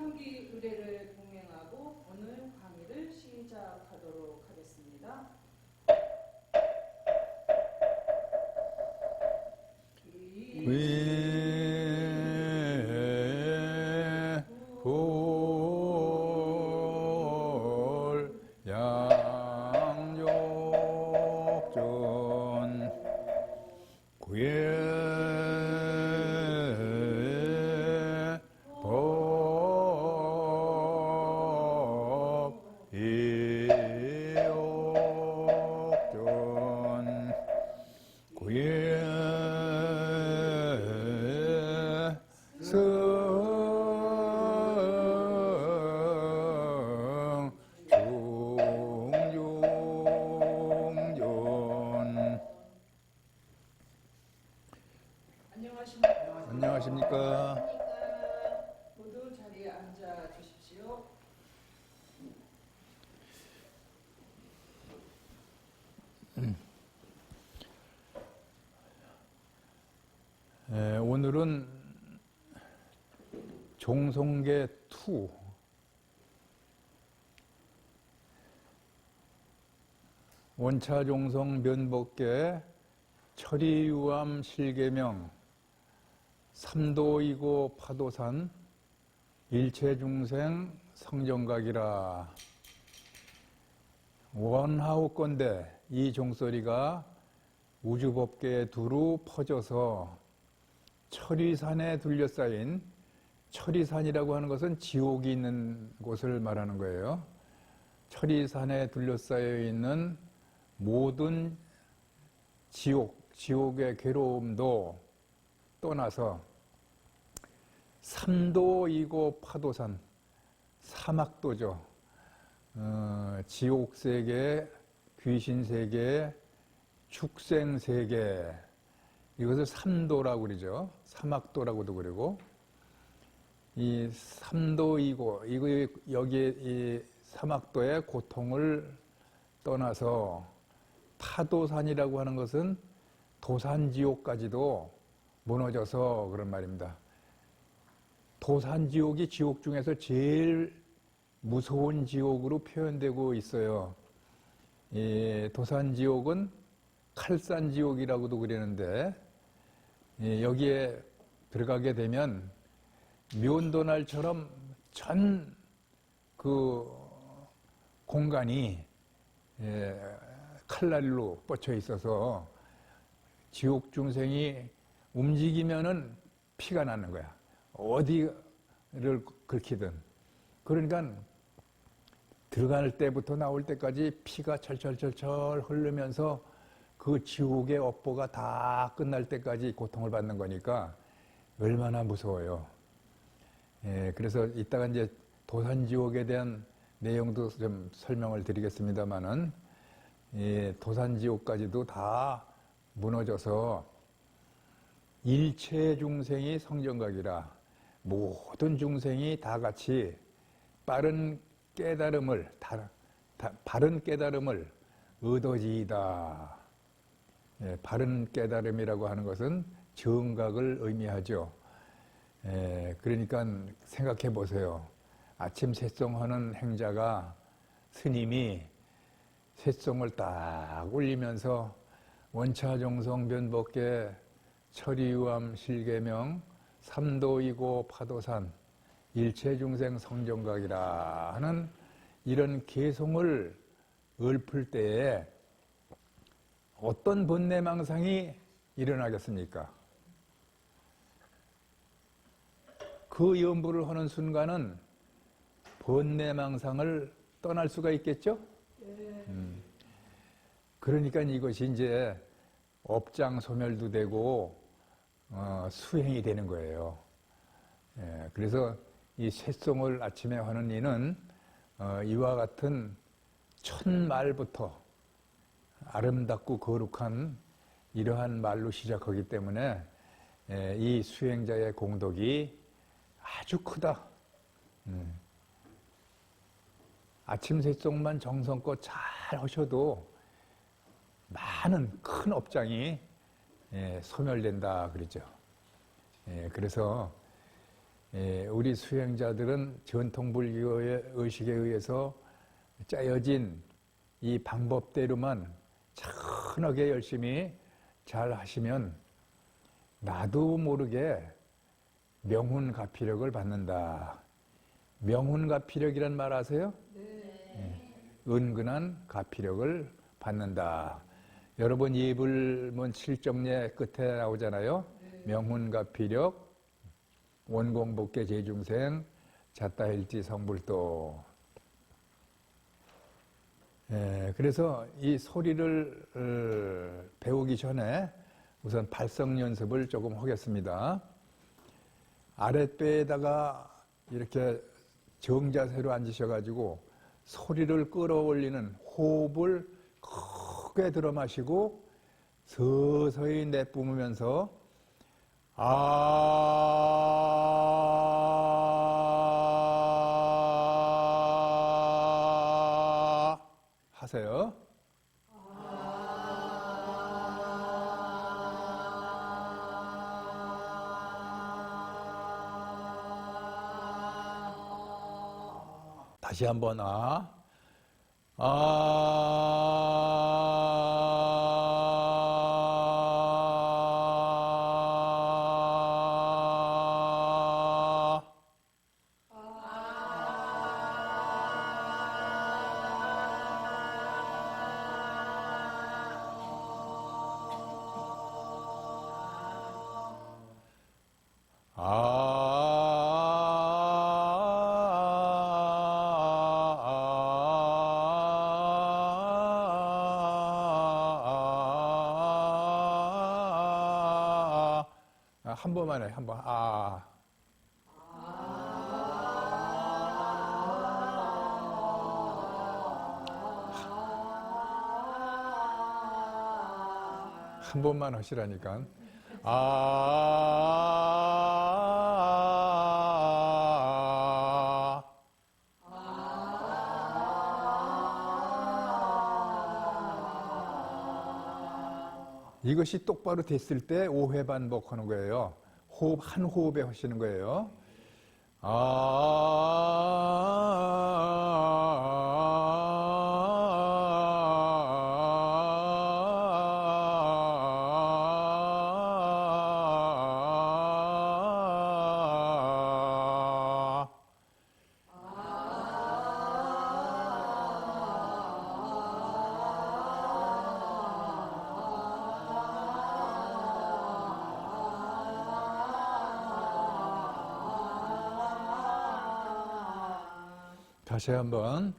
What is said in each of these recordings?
향기 의례를 동행하고 오늘 강의를 시작하도록 하겠습니다. 양욕전 구예 법 이욕전 구예 성 중중전. 안녕하십니까. 모두 자리에 앉아 주십시오. 오늘은 종송계 2 원차종성 면법계 철이유암 실계명 삼도이고 파도산 일체중생 성정각이라. 원하옵건대 이 종소리가 우주법계에 두루 퍼져서 철이산에 둘러싸인, 철이산이라고 하는 것은 지옥이 있는 곳을 말하는 거예요. 철이산에 둘러싸여 있는 모든 지옥의 괴로움도 떠나서 삼도이고 파도산, 사막도죠. 지옥세계, 귀신세계, 축생세계, 이것을 삼도라고 그러죠. 사막도라고도 그러고, 이 삼도이고, 여기에 이 사막도의 고통을 떠나서 파도산이라고 하는 것은 도산지옥까지도 무너져서 그런 말입니다. 도산지옥이 지옥 중에서 제일 무서운 지옥으로 표현되고 있어요. 이 도산지옥은 칼산지옥이라고도 그러는데, 여기에 들어가게 되면 면도날처럼 전 그 공간이 칼날로 뻗쳐 있어서 지옥 중생이 움직이면은 피가 나는 거야. 어디를 긁히든. 그러니까 들어갈 때부터 나올 때까지 피가 철철철철 흐르면서 그 지옥의 업보가 다 끝날 때까지 고통을 받는 거니까 얼마나 무서워요. 그래서 이따가 이제 도산지옥에 대한 내용도 좀 설명을 드리겠습니다만은, 도산지옥까지도 다 무너져서 일체 중생이 성정각이라, 모든 중생이 다 같이 바른 깨달음을 얻어지이다. 바른 깨달음이라고 하는 것은 정각을 의미하죠. 그러니까 생각해 보세요. 아침 새송하는 행자가, 스님이 새송을 딱 올리면서 원차종성 변법계 철이유암 실계명 삼도이고 파도산 일체중생 성정각이라 하는 이런 개송을 읊을 때에 어떤 번뇌망상이 일어나겠습니까? 그 연부를 하는 순간은 번뇌망상을 떠날 수가 있겠죠? 그러니까 이것이 이제 업장 소멸도 되고 수행이 되는 거예요. 그래서 이 새송을 아침에 하는 이는 이와 같은 첫 말부터 아름답고 거룩한 이러한 말로 시작하기 때문에 이 수행자의 공덕이 아주 크다. 아침 새송만 정성껏 잘 하셔도 많은 큰 업장이 소멸된다 그러죠. 그래서 우리 수행자들은 전통불교의 의식에 의해서 짜여진 이 방법대로만 천하게 열심히 잘 하시면 나도 모르게 명훈가피력을 받는다. 명훈가피력이란 말 아세요? 네. 은근한 가피력을 받는다. 여러분 이불문 7정례 끝에 나오잖아요. 명훈가피력, 원공복계 제중생, 자따일지 성불도. 그래서 이 소리를 배우기 전에 우선 발성 연습을 조금 하겠습니다. 아랫배에다가 이렇게 정자세로 앉으셔가지고 소리를 끌어올리는 호흡을 크게 들어 마시고 서서히 내뿜으면서 하세요. 다시 한번 한 번만 해, 한 번. 한 번만 하시라니까. 이것이 똑바로 됐을 때 5회 반복하는 거예요. 호흡, 한 호흡에 하시는 거예요. 다시 한번.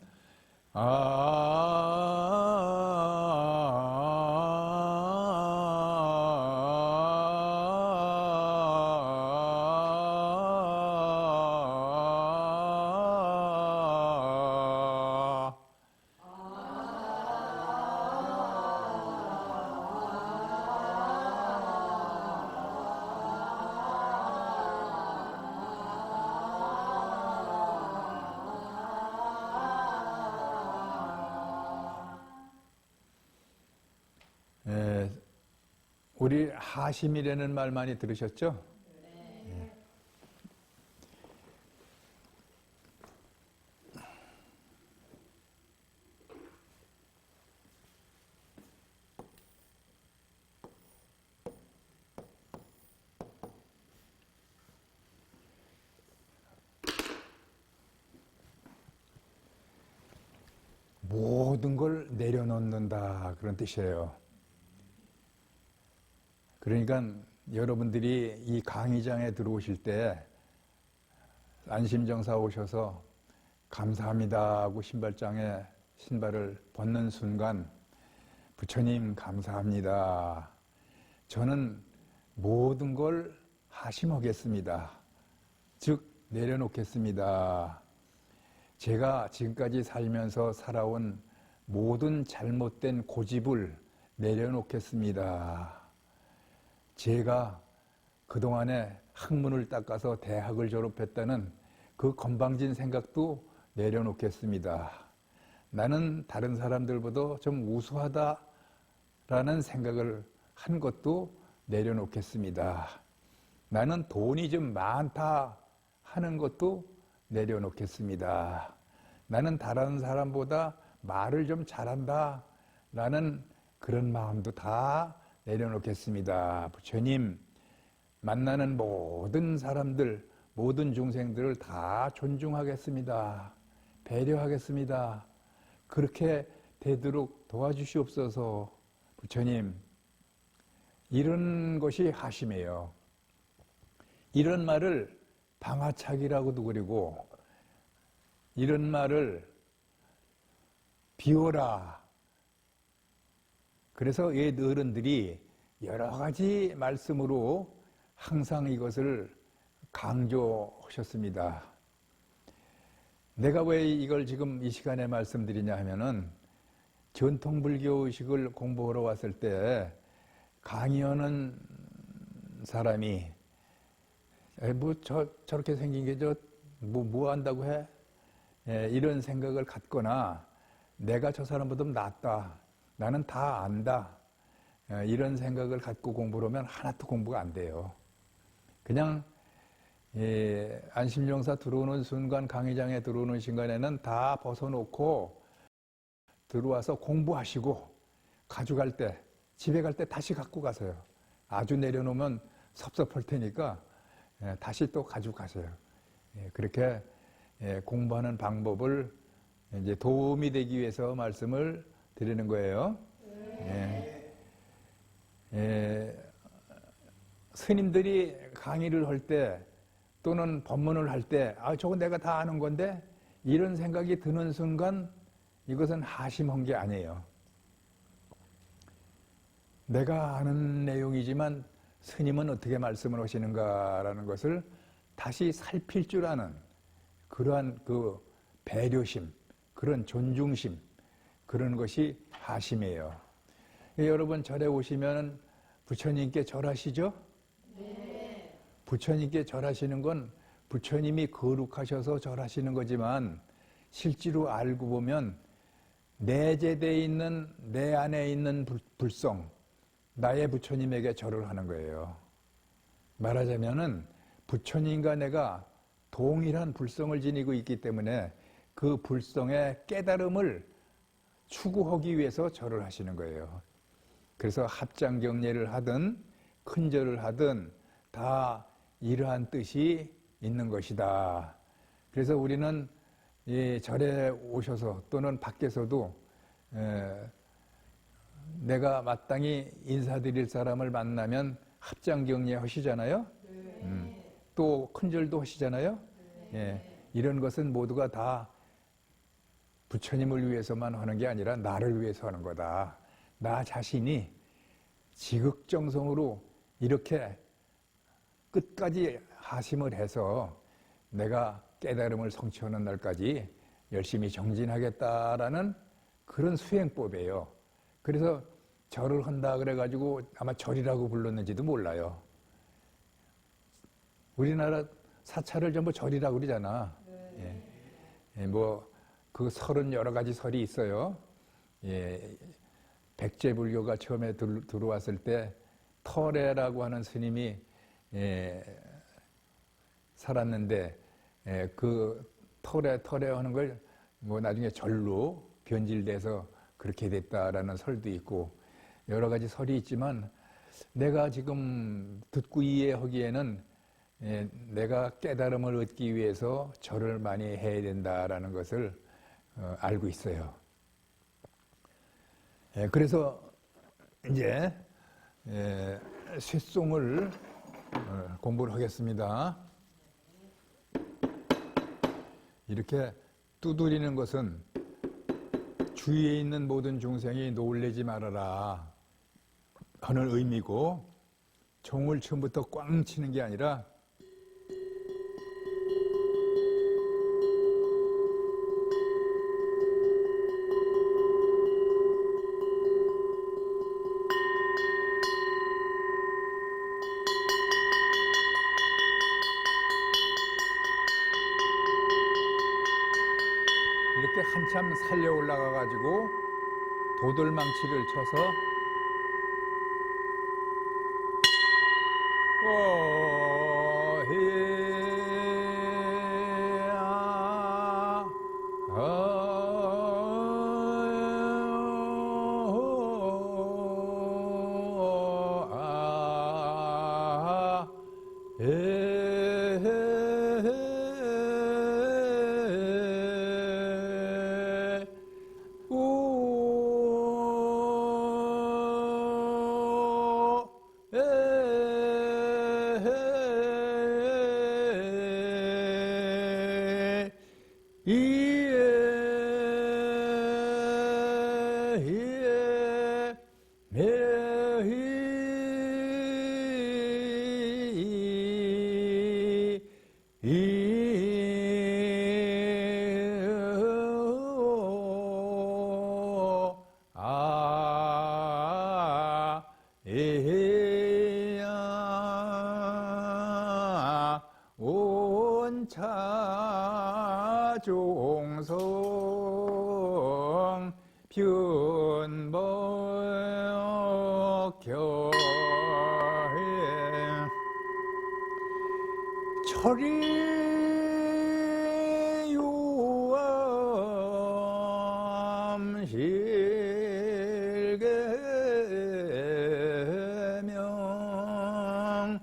우리 하심이라는 말 많이 들으셨죠? 네. 모든 걸 내려놓는다 그런 뜻이에요. 그러니까 여러분들이 이 강의장에 들어오실 때 안심정사 오셔서 감사합니다 하고 신발을 벗는 순간 부처님 감사합니다. 저는 모든 걸 하심하겠습니다. 즉 내려놓겠습니다. 제가 지금까지 살면서 살아온 모든 잘못된 고집을 내려놓겠습니다. 제가 그동안에 학문을 닦아서 대학을 졸업했다는 그 건방진 생각도 내려놓겠습니다. 나는 다른 사람들보다 좀 우수하다라는 생각을 한 것도 내려놓겠습니다. 나는 돈이 좀 많다 하는 것도 내려놓겠습니다. 나는 다른 사람보다 말을 좀 잘한다 라는 그런 마음도 다 내려놓겠습니다. 부처님, 만나는 모든 사람들, 모든 중생들을 다 존중하겠습니다. 배려하겠습니다. 그렇게 되도록 도와주시옵소서. 부처님, 이런 것이 하심이에요. 이런 말을 방아차기라고도 그러고, 이런 말을 비워라. 그래서 옛 어른들이 여러 가지 말씀으로 항상 이것을 강조하셨습니다. 내가 왜 이걸 지금 이 시간에 말씀드리냐 하면은 전통 불교의식을 공부하러 왔을 때 강의하는 사람이 저렇게 생긴 게 뭐 한다고 해? 이런 생각을 갖거나 내가 저 사람보다 낫다. 나는 다 안다. 이런 생각을 갖고 공부를 하면 하나도 공부가 안 돼요. 그냥 안심정사 들어오는 순간, 강의장에 들어오는 순간에는 다 벗어놓고 들어와서 공부하시고 가져갈 때, 집에 갈 때 다시 갖고 가세요. 아주 내려놓으면 섭섭할 테니까 다시 또 가져가세요. 그렇게 공부하는 방법을 이제 도움이 되기 위해서 말씀을 드리는 거예요. 스님들이 강의를 할 때 또는 법문을 할 때 저거 내가 다 아는 건데 이런 생각이 드는 순간 이것은 하심한 게 아니에요. 내가 아는 내용이지만 스님은 어떻게 말씀을 하시는가라는 것을 다시 살필 줄 아는 그러한 그 배려심, 그런 존중심, 그런 것이 하심이에요. 여러분 절에 오시면 부처님께 절하시죠? 네. 부처님께 절하시는 건 부처님이 거룩하셔서 절하시는 거지만 실제로 알고 보면 내재되어 있는 내 안에 있는 불성, 나의 부처님에게 절을 하는 거예요. 말하자면은 부처님과 내가 동일한 불성을 지니고 있기 때문에 그 불성의 깨달음을 추구하기 위해서 절을 하시는 거예요. 그래서 합장경례를 하든 큰절을 하든 다 이러한 뜻이 있는 것이다. 그래서 우리는 이 절에 오셔서 또는 밖에서도 내가 마땅히 인사드릴 사람을 만나면 합장경례 하시잖아요. 또 큰절도 하시잖아요. 이런 것은 모두가 다 부처님을 위해서만 하는 게 아니라 나를 위해서 하는 거다. 나 자신이 지극정성으로 이렇게 끝까지 하심을 해서 내가 깨달음을 성취하는 날까지 열심히 정진하겠다라는 그런 수행법이에요. 그래서 절을 한다 그래가지고 아마 절이라고 불렀는지도 몰라요. 우리나라 사찰을 전부 절이라고 그러잖아. 그 설은 여러 가지 설이 있어요. 백제불교가 처음에 들어왔을 때 터레라고 하는 스님이 살았는데 그 터레 하는 걸 나중에 절로 변질돼서 그렇게 됐다라는 설도 있고 여러 가지 설이 있지만 내가 지금 듣고 이해하기에는 내가 깨달음을 얻기 위해서 절을 많이 해야 된다라는 것을 알고 있어요. 그래서 이제 쇠송을 공부를 하겠습니다. 이렇게 두드리는 것은 주위에 있는 모든 중생이 놀라지 말아라 하는 의미고 종을 처음부터 꽝 치는 게 아니라 이렇게 한참 살려 올라가 가지고 도돌망치를 쳐서 오히 온차종성 변법교회 철이유암 실계명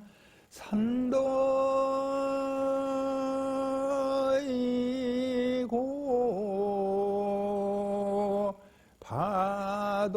산도이고 파도산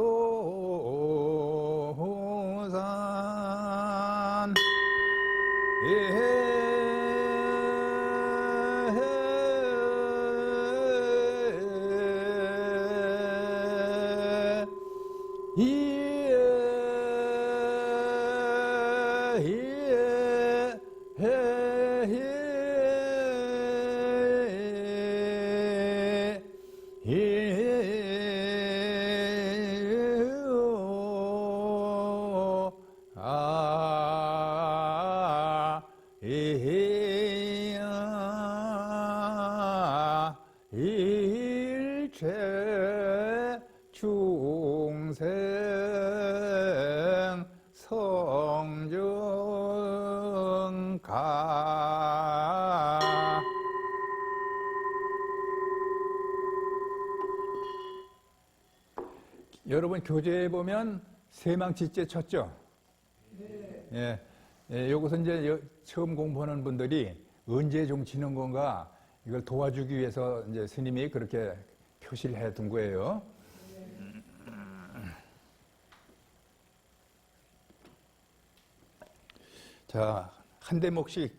일체 중생 성정가 여러분 교재에 보면 세망치째 쳤죠? 네. 예, 요것은 이제 처음 공부하는 분들이 언제 종치는 건가 이걸 도와주기 위해서 이제 스님이 그렇게 표시를 해 둔 거예요. 자, 한 대목씩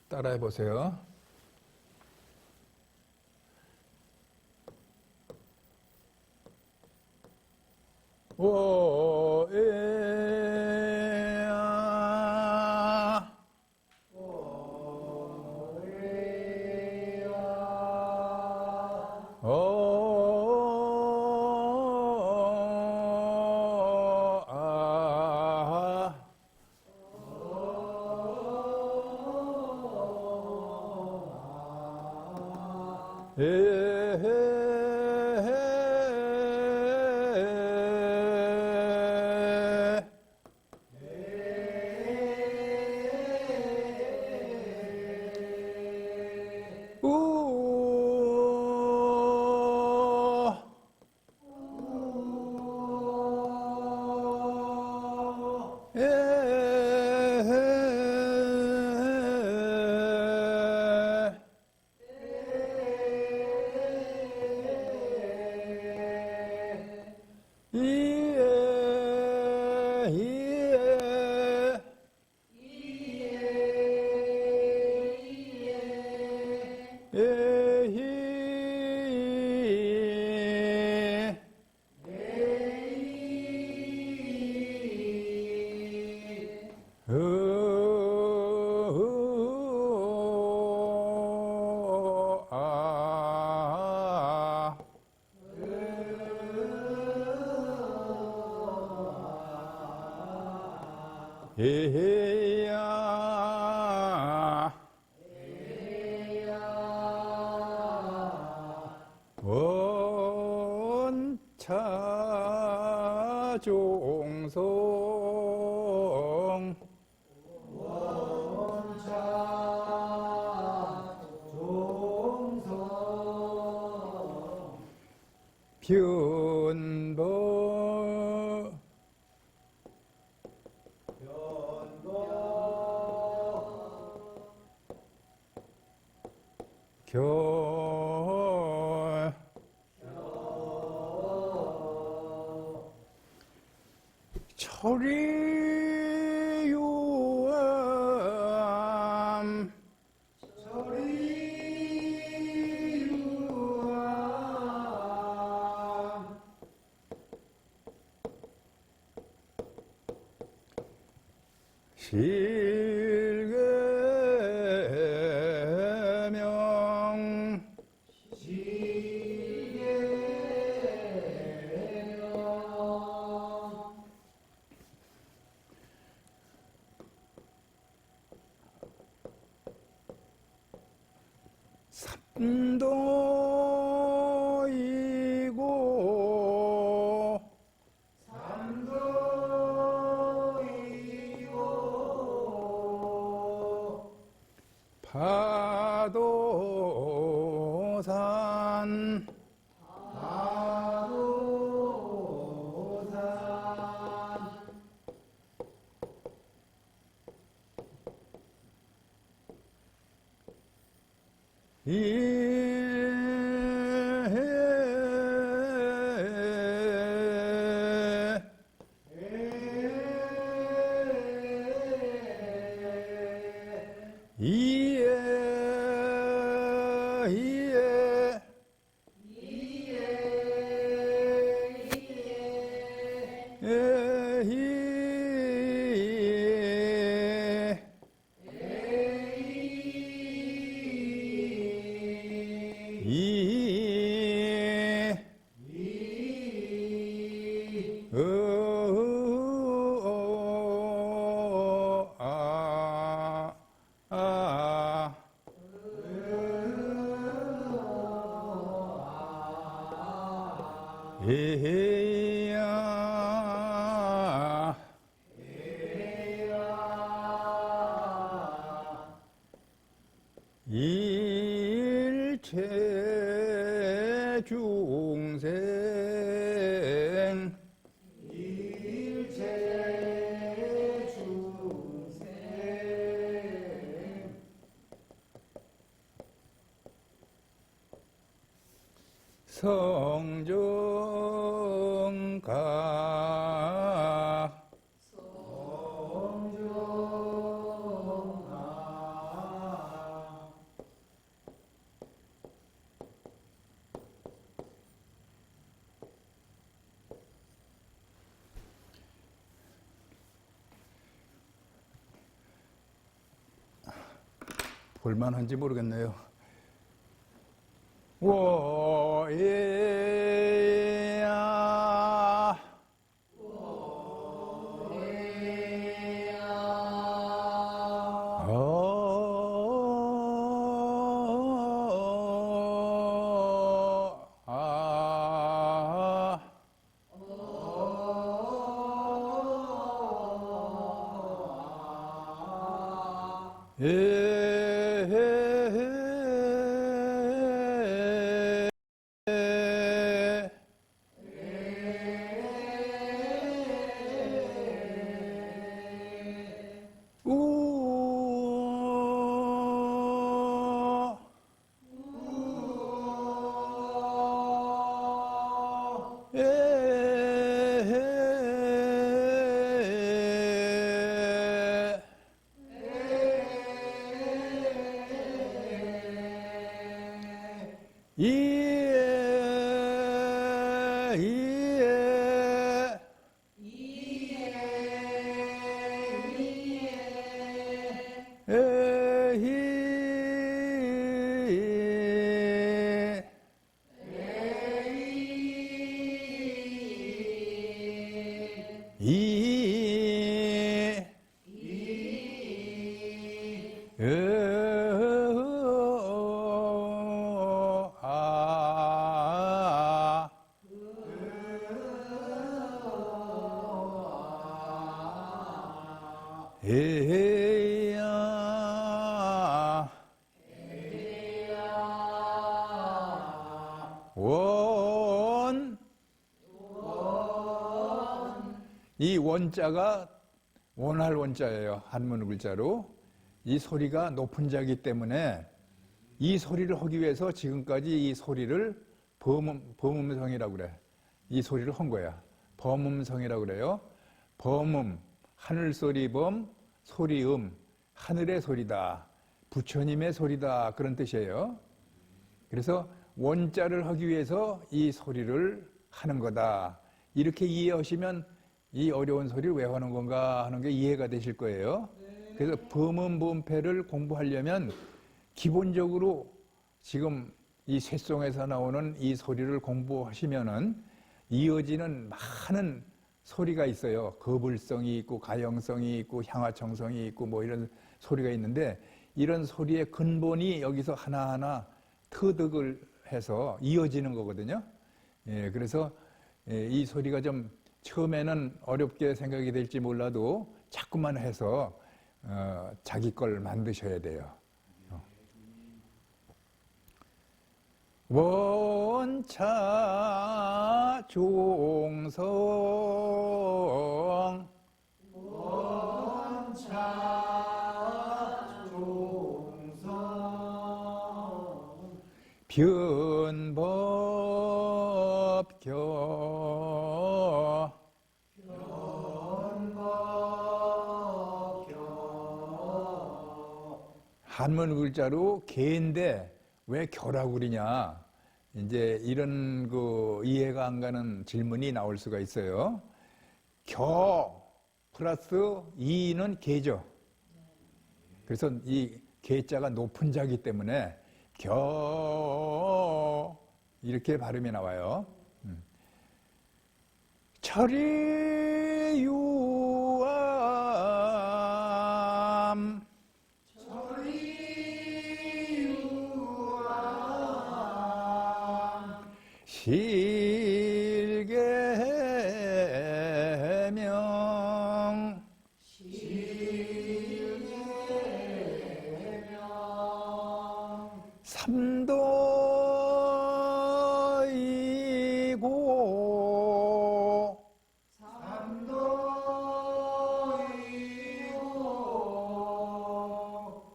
따라해 보세요. 오에야 오아 에야 원차 종성 견보 겨 철이유암 실계명 삼도이고 파도산 이에 에야 일체 중생 성정가 볼만한지 모르겠네요. 워예야 에야 원 이 원자가 원할 원자예요. 한문 글자로. 이 소리가 높은 자이기 때문에 이 소리를 하기 위해서 지금까지 이 소리를 범음성이라고 그래. 이 소리를 한 거야. 범음성이라고 그래요. 범음, 하늘소리 범, 소리음, 하늘의 소리다. 부처님의 소리다. 그런 뜻이에요. 그래서 원자를 하기 위해서 이 소리를 하는 거다. 이렇게 이해하시면 이 어려운 소리를 왜 하는 건가 하는 게 이해가 되실 거예요. 그래서 범음범패를 공부하려면 기본적으로 지금 이 쇳송에서 나오는 이 소리를 공부하시면은 이어지는 많은 소리가 있어요. 거불성이 있고 가형성이 있고 향화청성이 있고 뭐 이런 소리가 있는데 이런 소리의 근본이 여기서 하나하나 터득을 해서 이어지는 거거든요. 예, 그래서 이 소리가 좀 처음에는 어렵게 생각이 될지 몰라도 자꾸만 해서 자기 걸 만드셔야 돼요. 원차 종성 원차 종성 변법교 변법교 한문 글자로 개인데 왜 교라고 그러냐 이제 이런 그 이해가 안 가는 질문이 나올 수가 있어요. 교 플러스 이는 개죠. 그래서 이 개자가 높은 자이기 때문에 교 이렇게 발음이 나와요. 철이유암 실계명 삼도이고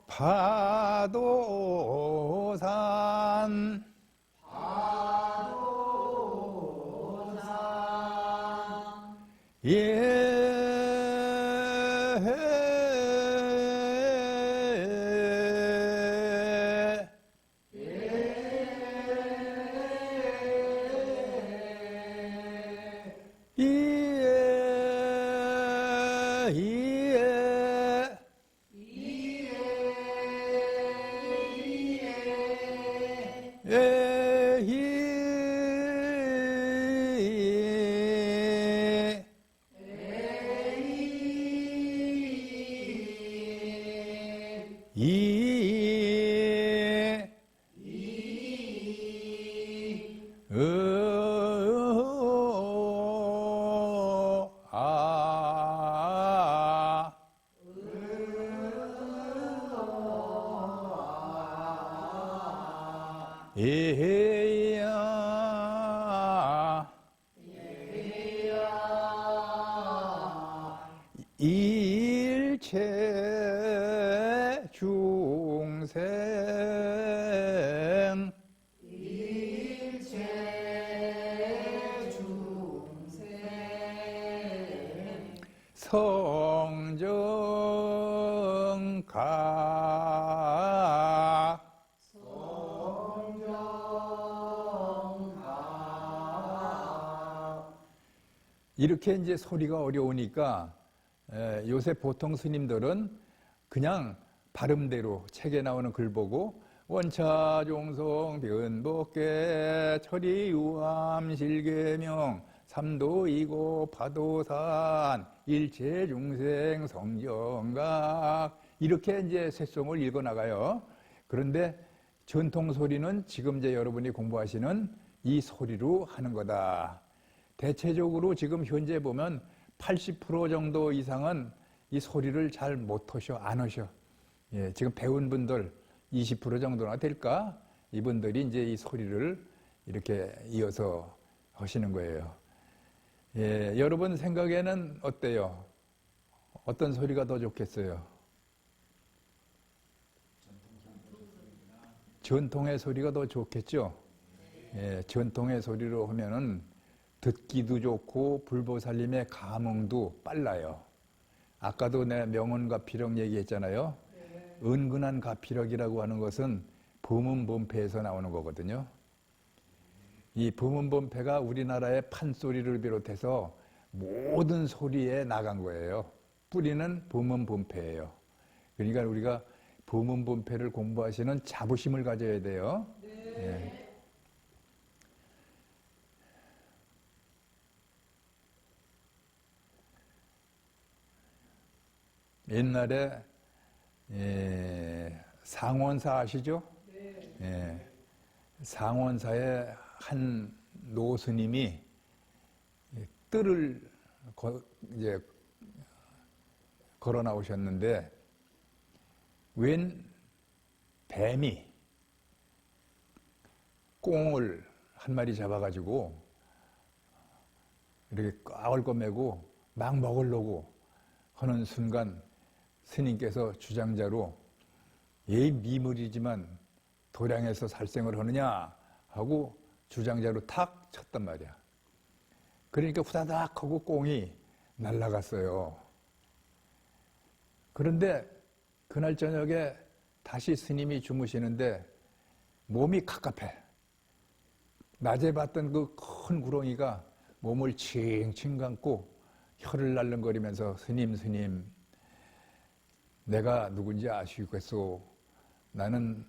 파도산 예야 일체 중생 성정각 이렇게 이제 소리가 어려우니까 요새 보통 스님들은 그냥 발음대로 책에 나오는 글 보고 원차 종성 변법계 철이유암 실계명 삼도이고 파도산 일체 중생 성정각 이렇게 이제 쇳송을 읽어 나가요. 그런데 전통 소리는 지금 이제 여러분이 공부하시는 이 소리로 하는 거다. 대체적으로 지금 현재 보면 80% 정도 이상은 이 소리를 잘 못하셔, 안 하셔. 예, 지금 배운 분들 20% 정도나 될까? 이분들이 이제 이 소리를 이렇게 이어서 하시는 거예요. 예, 여러분 생각에는 어때요? 어떤 소리가 더 좋겠어요? 전통의 소리가 더 좋겠죠? 예, 전통의 소리로 하면은 듣기도 좋고 불보살님의 감흥도 빨라요. 아까도 내 명언가피력 얘기했잖아요. 네. 은근한 가피력이라고 하는 것은 범은범패에서 나오는 거거든요. 이 범은범패가 우리나라의 판소리를 비롯해서 모든 소리에 나간 거예요. 뿌리는 범은범패예요. 그러니까 우리가 범은범패를 공부하시는 자부심을 가져야 돼요. 네. 예. 옛날에 상원사 아시죠? 네. 예. 상원사의 한 노스님이 뜰을 이제 걸어 나오셨는데 웬 뱀이 꽁을 한 마리 잡아가지고 이렇게 꽉을 꺼매고 막 먹으려고 하는 순간 스님께서 주장자로 예의 미물이지만 도량에서 살생을 하느냐 하고 주장자로 탁 쳤단 말이야. 그러니까 후다닥 하고 꽁이 날아갔어요. 그런데 그날 저녁에 다시 스님이 주무시는데 몸이 갑갑해. 낮에 봤던 그 큰 구렁이가 몸을 칭칭 감고 혀를 날름거리면서 스님 내가 누군지 아시겠소? 나는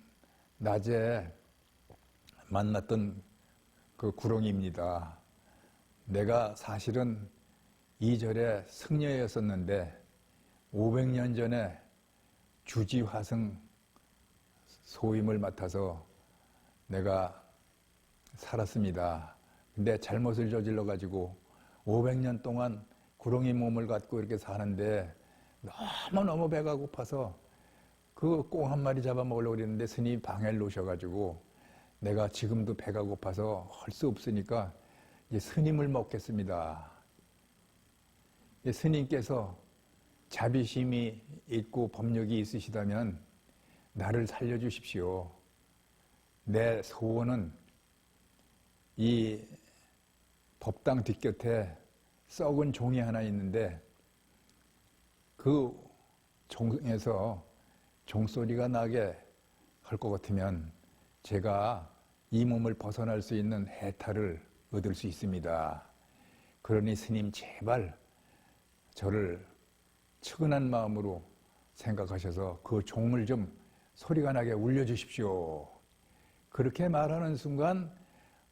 낮에 만났던 그 구렁이입니다. 내가 사실은 이절의 승려였었는데 500년 전에 주지화승 소임을 맡아서 내가 살았습니다. 근데 잘못을 저질러가지고 500년 동안 구렁이 몸을 갖고 이렇게 사는데 너무너무 배가 고파서 그 꽁 한 마리 잡아먹으려고 그랬는데 스님이 방해를 놓으셔가지고 내가 지금도 배가 고파서 할 수 없으니까 이제 스님을 먹겠습니다. 스님께서 자비심이 있고 법력이 있으시다면 나를 살려주십시오. 내 소원은 이 법당 뒷곁에 썩은 종이 하나 있는데 그 종에서 종소리가 나게 할 것 같으면 제가 이 몸을 벗어날 수 있는 해탈을 얻을 수 있습니다. 그러니 스님 제발 저를 측은한 마음으로 생각하셔서 그 종을 좀 소리가 나게 울려주십시오. 그렇게 말하는 순간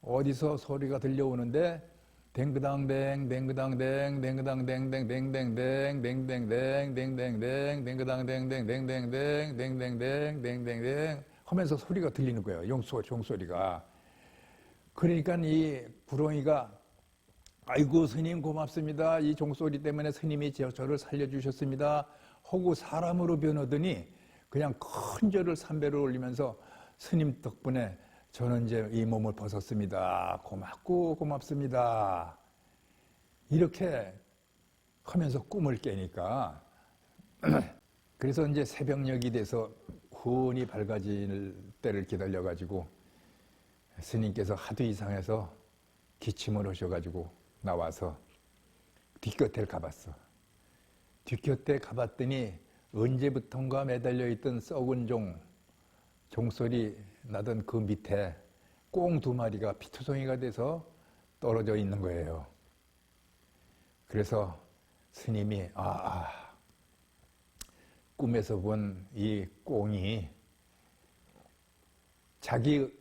어디서 소리가 들려오는데 댕그당댕 댕그당댕 댕그당댕댕 댕댕댕 댕댕댕 댕댕댕 댕그당댕댕 댕댕댕 댕댕댕 댕댕댕 하면서 소리가 들리는 거예요. 종소리가. 그러니까 이 구렁이가 아이고 스님 고맙습니다. 이 종소리 때문에 스님이 저를 살려주셨습니다. 하고 사람으로 변하더니 그냥 큰 절을 삼배를 올리면서 스님 덕분에 저는 이제 이 몸을 벗었습니다. 고맙고 고맙습니다. 이렇게 하면서 꿈을 깨니까 그래서 이제 새벽녘이 돼서 훤히 밝아질 때를 기다려가지고 스님께서 하도 이상해서 기침을 하셔가지고 나와서 뒷곁을 가봤어. 뒷곁에 가봤더니 언제부턴가 매달려 있던 썩은 종소리 나던 그 밑에 꽁 2마리가 피투성이가 돼서 떨어져 있는 거예요. 그래서 스님이 꿈에서 본 이 꽁이 자기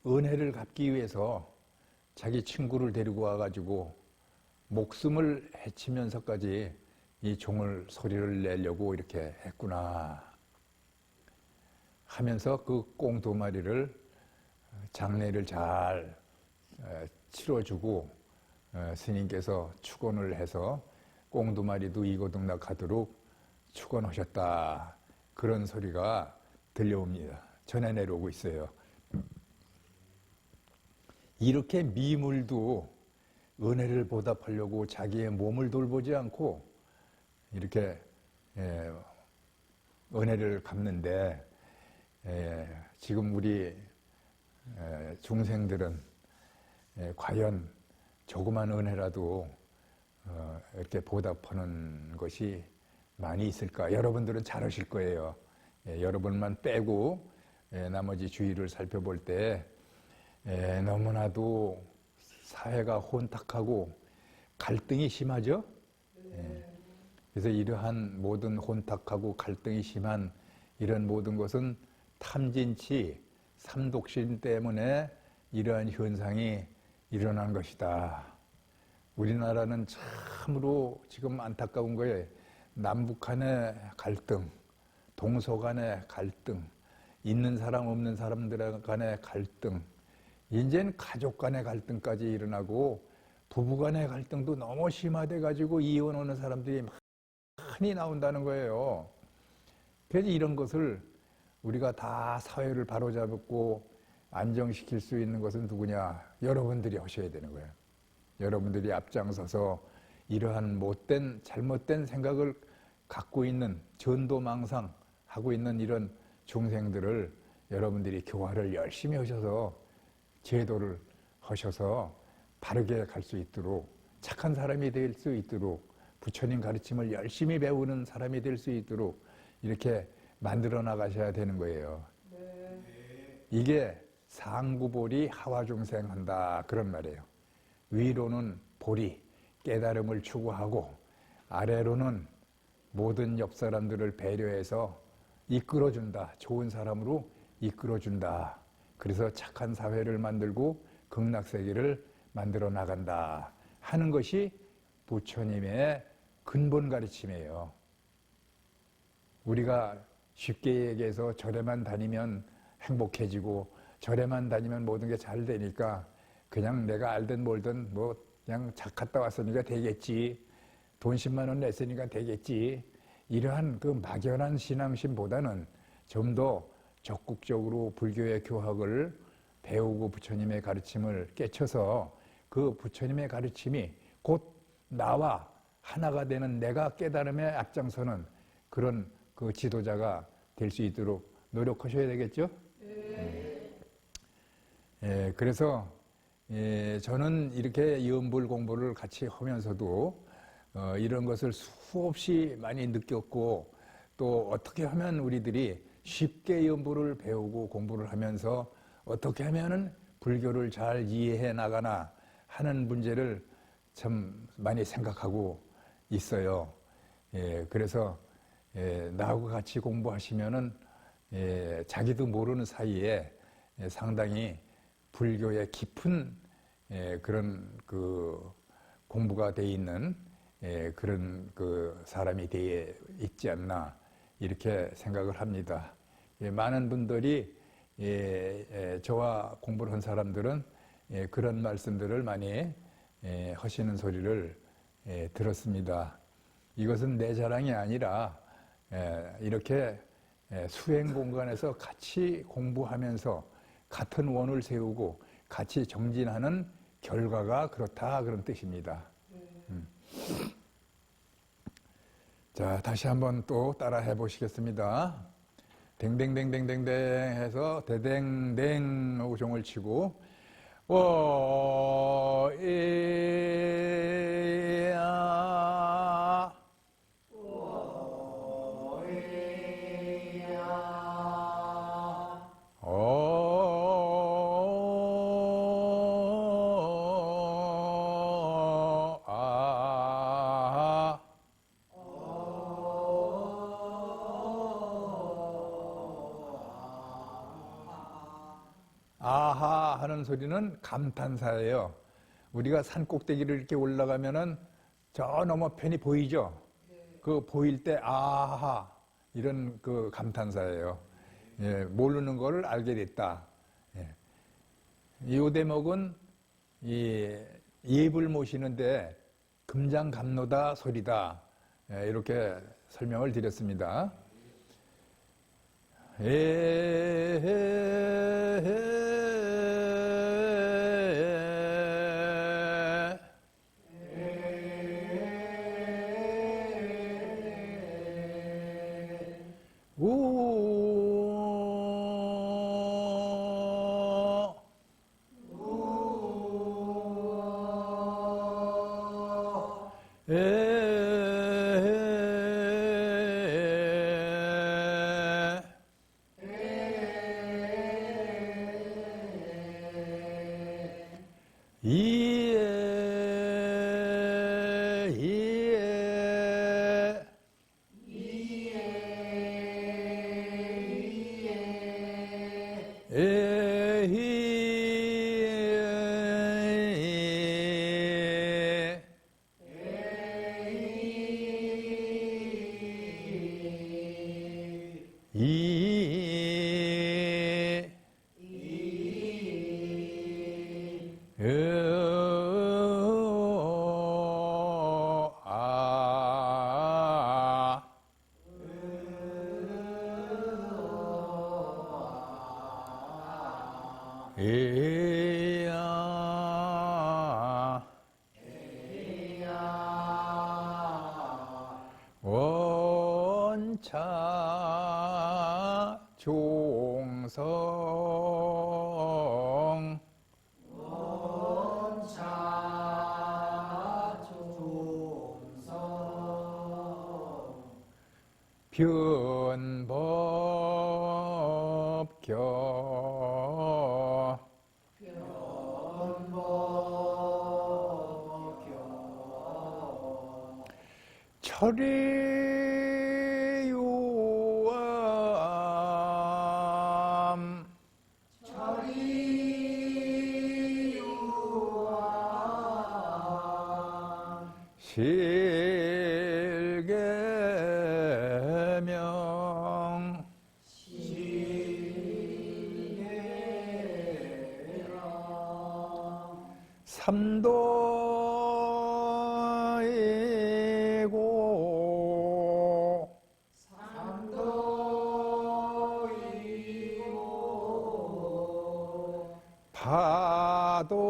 은혜를 갚기 위해서 자기 친구를 데리고 와가지고 목숨을 해치면서까지 이 종을 소리를 내려고 이렇게 했구나 하면서 그 꽁 2마리를 장례를 잘 치러주고 스님께서 축원을 해서 꽁 2마리도 이고등락하도록 축원하셨다. 그런 소리가 들려옵니다. 전해 내려오고 있어요. 이렇게 미물도 은혜를 보답하려고 자기의 몸을 돌보지 않고 이렇게 은혜를 갚는데, 지금 우리 중생들은 과연 조그만 은혜라도 이렇게 보답하는 것이 많이 있을까? 여러분들은 잘 아실 거예요. 여러분만 빼고 나머지 주위를 살펴볼 때 너무나도 사회가 혼탁하고 갈등이 심하죠? 그래서 이러한 모든 혼탁하고 갈등이 심한 이런 모든 것은 탐진치, 삼독심 때문에 이러한 현상이 일어난 것이다. 우리나라는 참으로 지금 안타까운 거예요. 남북 간의 갈등, 동서 간의 갈등, 있는 사람 없는 사람들 간의 갈등, 이제는 가족 간의 갈등까지 일어나고 부부 간의 갈등도 너무 심화돼 가지고 이혼하는 사람들이 많이 나온다는 거예요. 그래서 이런 것을 우리가 다 사회를 바로잡고 안정시킬 수 있는 것은 누구냐? 여러분들이 하셔야 되는 거예요. 여러분들이 앞장서서 이러한 못된 잘못된 생각을 갖고 있는 전도망상하고 있는 이런 중생들을 여러분들이 교화를 열심히 하셔서 제도를 하셔서 바르게 갈 수 있도록 착한 사람이 될 수 있도록 부처님 가르침을 열심히 배우는 사람이 될 수 있도록 이렇게 만들어 나가셔야 되는 거예요. 네. 이게 상구보리 하화중생한다 그런 말이에요. 위로는 보리, 깨달음을 추구하고 아래로는 모든 옆 사람들을 배려해서 이끌어준다. 좋은 사람으로 이끌어준다. 그래서 착한 사회를 만들고 극락세계를 만들어 나간다 하는 것이 부처님의 근본 가르침이에요. 우리가 쉽게 얘기해서 절에만 다니면 행복해지고 절에만 다니면 모든 게 잘 되니까 그냥 내가 알든 몰든 뭐 그냥 작 갔다 왔으니까 되겠지. 돈 10만 원 냈으니까 되겠지. 이러한 그 막연한 신앙심보다는 좀 더 적극적으로 불교의 교학을 배우고 부처님의 가르침을 깨쳐서 그 부처님의 가르침이 곧 나와 하나가 되는 내가 깨달음에 앞장서는 그런 그 지도자가 될 수 있도록 노력하셔야 되겠죠? 그래서 저는 이렇게 연불 공부를 같이 하면서도 이런 것을 수없이 많이 느꼈고 또 어떻게 하면 우리들이 쉽게 연불을 배우고 공부를 하면서 어떻게 하면은 불교를 잘 이해해 나가나 하는 문제를 참 많이 생각하고 있어요. 그래서 나하고 같이 공부하시면은 자기도 모르는 사이에 상당히 불교의 깊은 그런 그 공부가 돼 있는 그런 그 사람이 되어 있지 않나 이렇게 생각을 합니다. 많은 분들이 저와 공부를 한 사람들은 그런 말씀들을 많이 하시는 소리를 들었습니다. 이것은 내 자랑이 아니라 이렇게 수행 공간에서 같이 공부하면서 같은 원을 세우고 같이 정진하는 결과가 그렇다 그런 뜻입니다. 자, 다시 한번 또 따라 해보시겠습니다. 댕댕댕댕댕댕 해서 대댕댕 하고 종을 치고 오이야 아하 하는 소리는 감탄사예요. 우리가 산 꼭대기를 이렇게 올라가면은 저 너머편이 보이죠? 그 보일 때 아하 이런 그 감탄사예요. 모르는 거를 알게 됐다. 이 대목은 이 예불 모시는데 금장감로다 소리다 이렇게 설명을 드렸습니다. 원차 종성 변법교 철이요암 실계명 삼도이고 파도산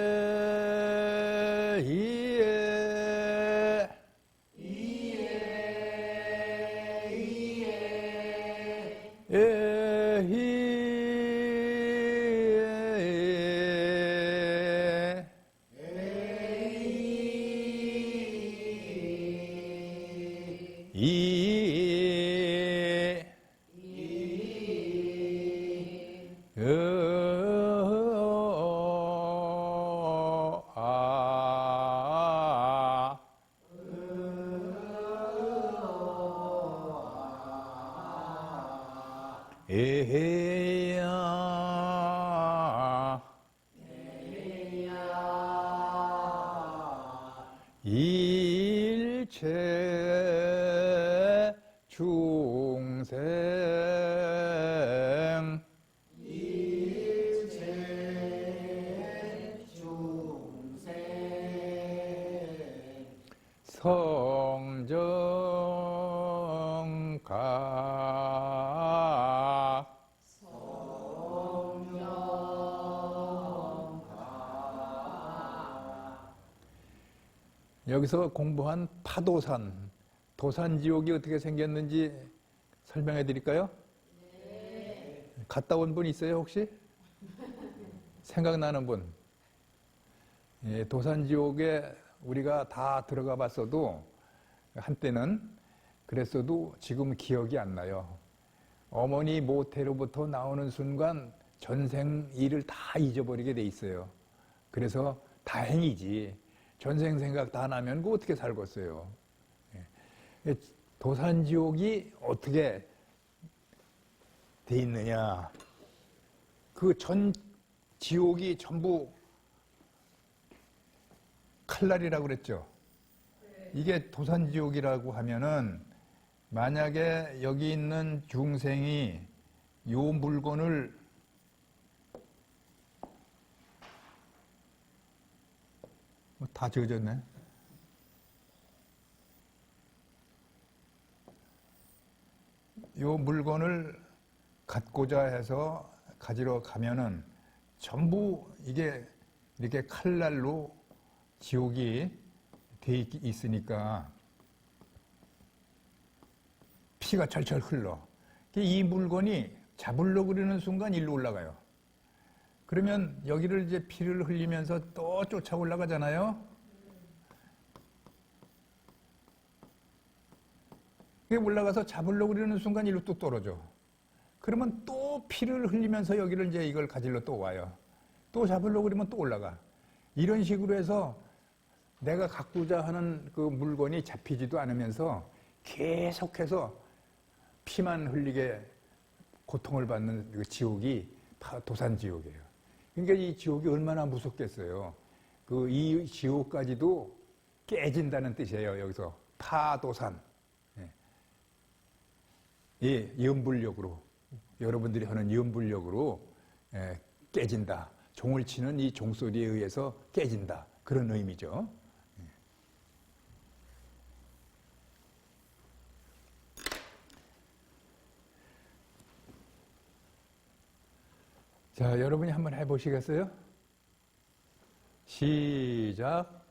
에야 일체 중생 성정각 여기서 공부한 파도산, 도산지옥이 어떻게 생겼는지 설명해 드릴까요? 갔다 온 분 있어요, 혹시? 생각나는 분? 예, 도산지옥에 우리가 다 들어가 봤어도 한때는 그랬어도 지금 기억이 안 나요. 어머니 모태로부터 나오는 순간 전생 일을 다 잊어버리게 돼 있어요. 그래서 다행이지. 전생 생각 다 나면 그 어떻게 살겠어요. 예. 도산지옥이 어떻게 돼 있느냐. 그 전 지옥이 전부 칼날이라고 그랬죠. 이게 도산지옥이라고 하면은 만약에 여기 있는 중생이 요 물건을 다 지어졌네. 요 물건을 갖고자 해서 가지러 가면은 전부 이게 이렇게 칼날로 지옥이 돼 있으니까 피가 철철 흘러. 이 물건이 잡으려고 그러는 순간 일로 올라가요. 그러면 여기를 이제 피를 흘리면서 또 쫓아 올라가잖아요. 그게 올라가서 잡으려고 그러는 순간 일로 또 떨어져. 그러면 또 피를 흘리면서 여기를 이제 이걸 가지러 또 와요. 또 잡으려고 그러면 또 올라가. 이런 식으로 해서 내가 갖고자 하는 그 물건이 잡히지도 않으면서 계속해서 피만 흘리게 고통을 받는 그 지옥이 도산지옥이에요. 그러니까 이 지옥이 얼마나 무섭겠어요. 이 지옥까지도 깨진다는 뜻이에요. 여기서 파도산. 예, 연불력으로 여러분들이 하는 연불력으로 깨진다. 종을 치는 이 종소리에 의해서 깨진다. 그런 의미죠. 자, 여러분이 한번 해보시겠어요? 시작.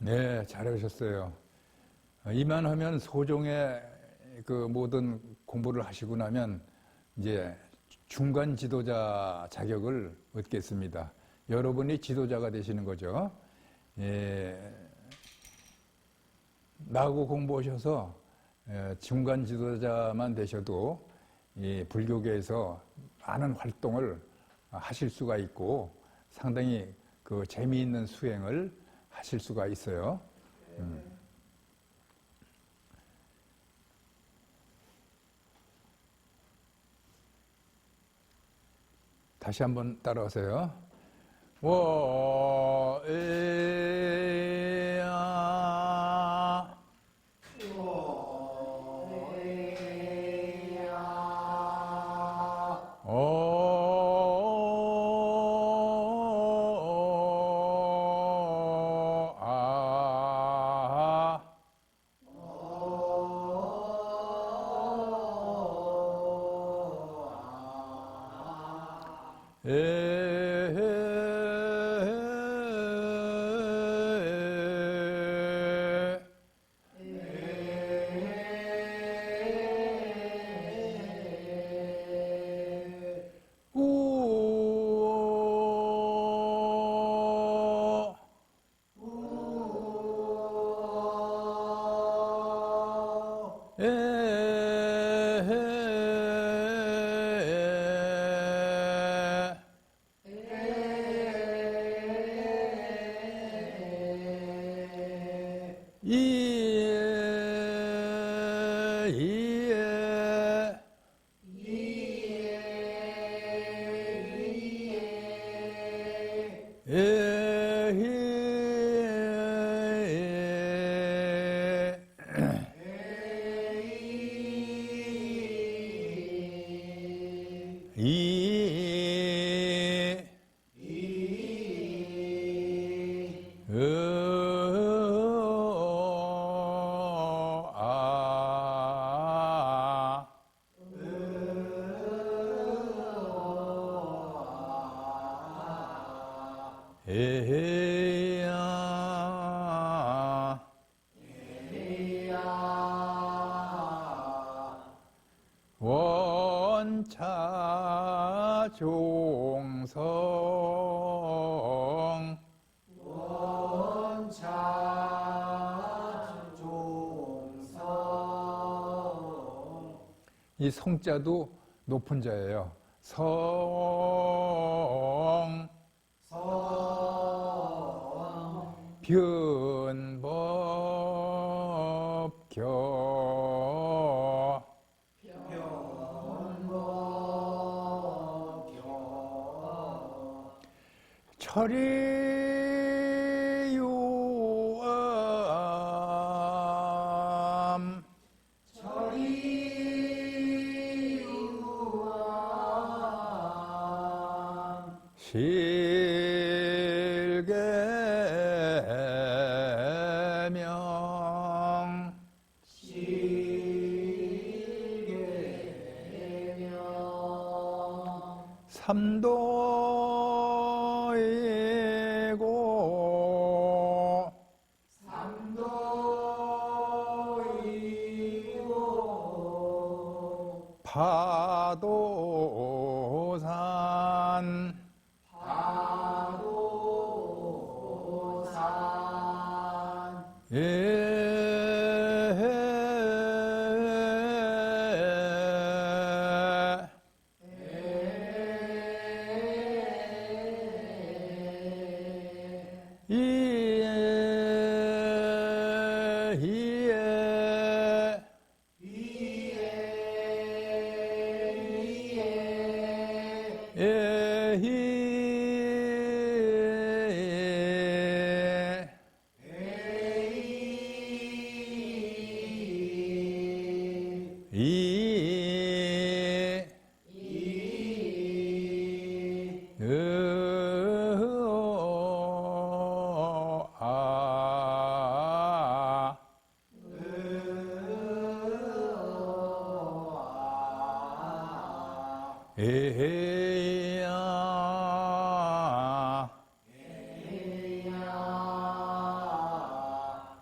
네, 잘하셨어요. 이만하면 소종의 그 모든 공부를 하시고 나면 이제 중간 지도자 자격을 얻겠습니다. 여러분이 지도자가 되시는 거죠. 예, 나하고 공부하셔서 중간 지도자만 되셔도 이 불교계에서 많은 활동을 하실 수가 있고 상당히 그 재미있는 수행을 하실 수가 있어요. 다시 한번 따라하세요. 워에야 원차 종성 이 성자도 높은 자예요. 성 변법교 철이유암 실계명 삼도이고 파도산 에야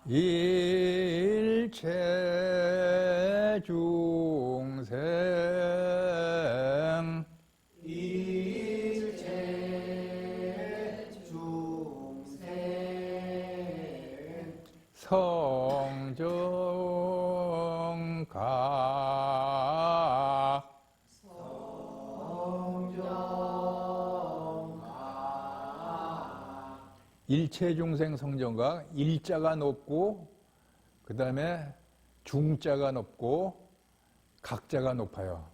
일체 중생 성정각 일체 중생 성정각 일자가 높고 그 다음에 중자가 높고 각자가 높아요.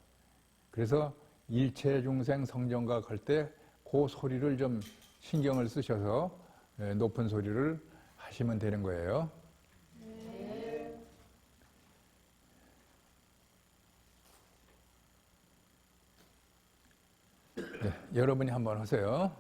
그래서 일체 중생 성정각 할 때 그 소리를 좀 신경을 쓰셔서 높은 소리를 하시면 되는 거예요. 네, 여러분이 한번 하세요.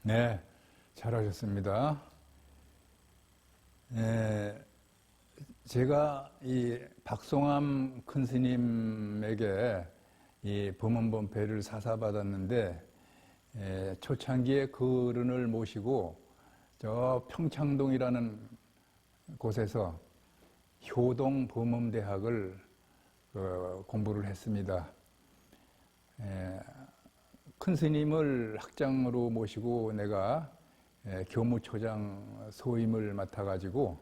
네, 잘하셨습니다. 제가 이 박송암 큰 스님에게 이 범원본패를 사사받았는데, 초창기에 그른을 모시고 저 평창동이라는 곳에서 효동 범음대학을 공부를 했습니다. 큰 스님을 학장으로 모시고 내가 교무초장 소임을 맡아가지고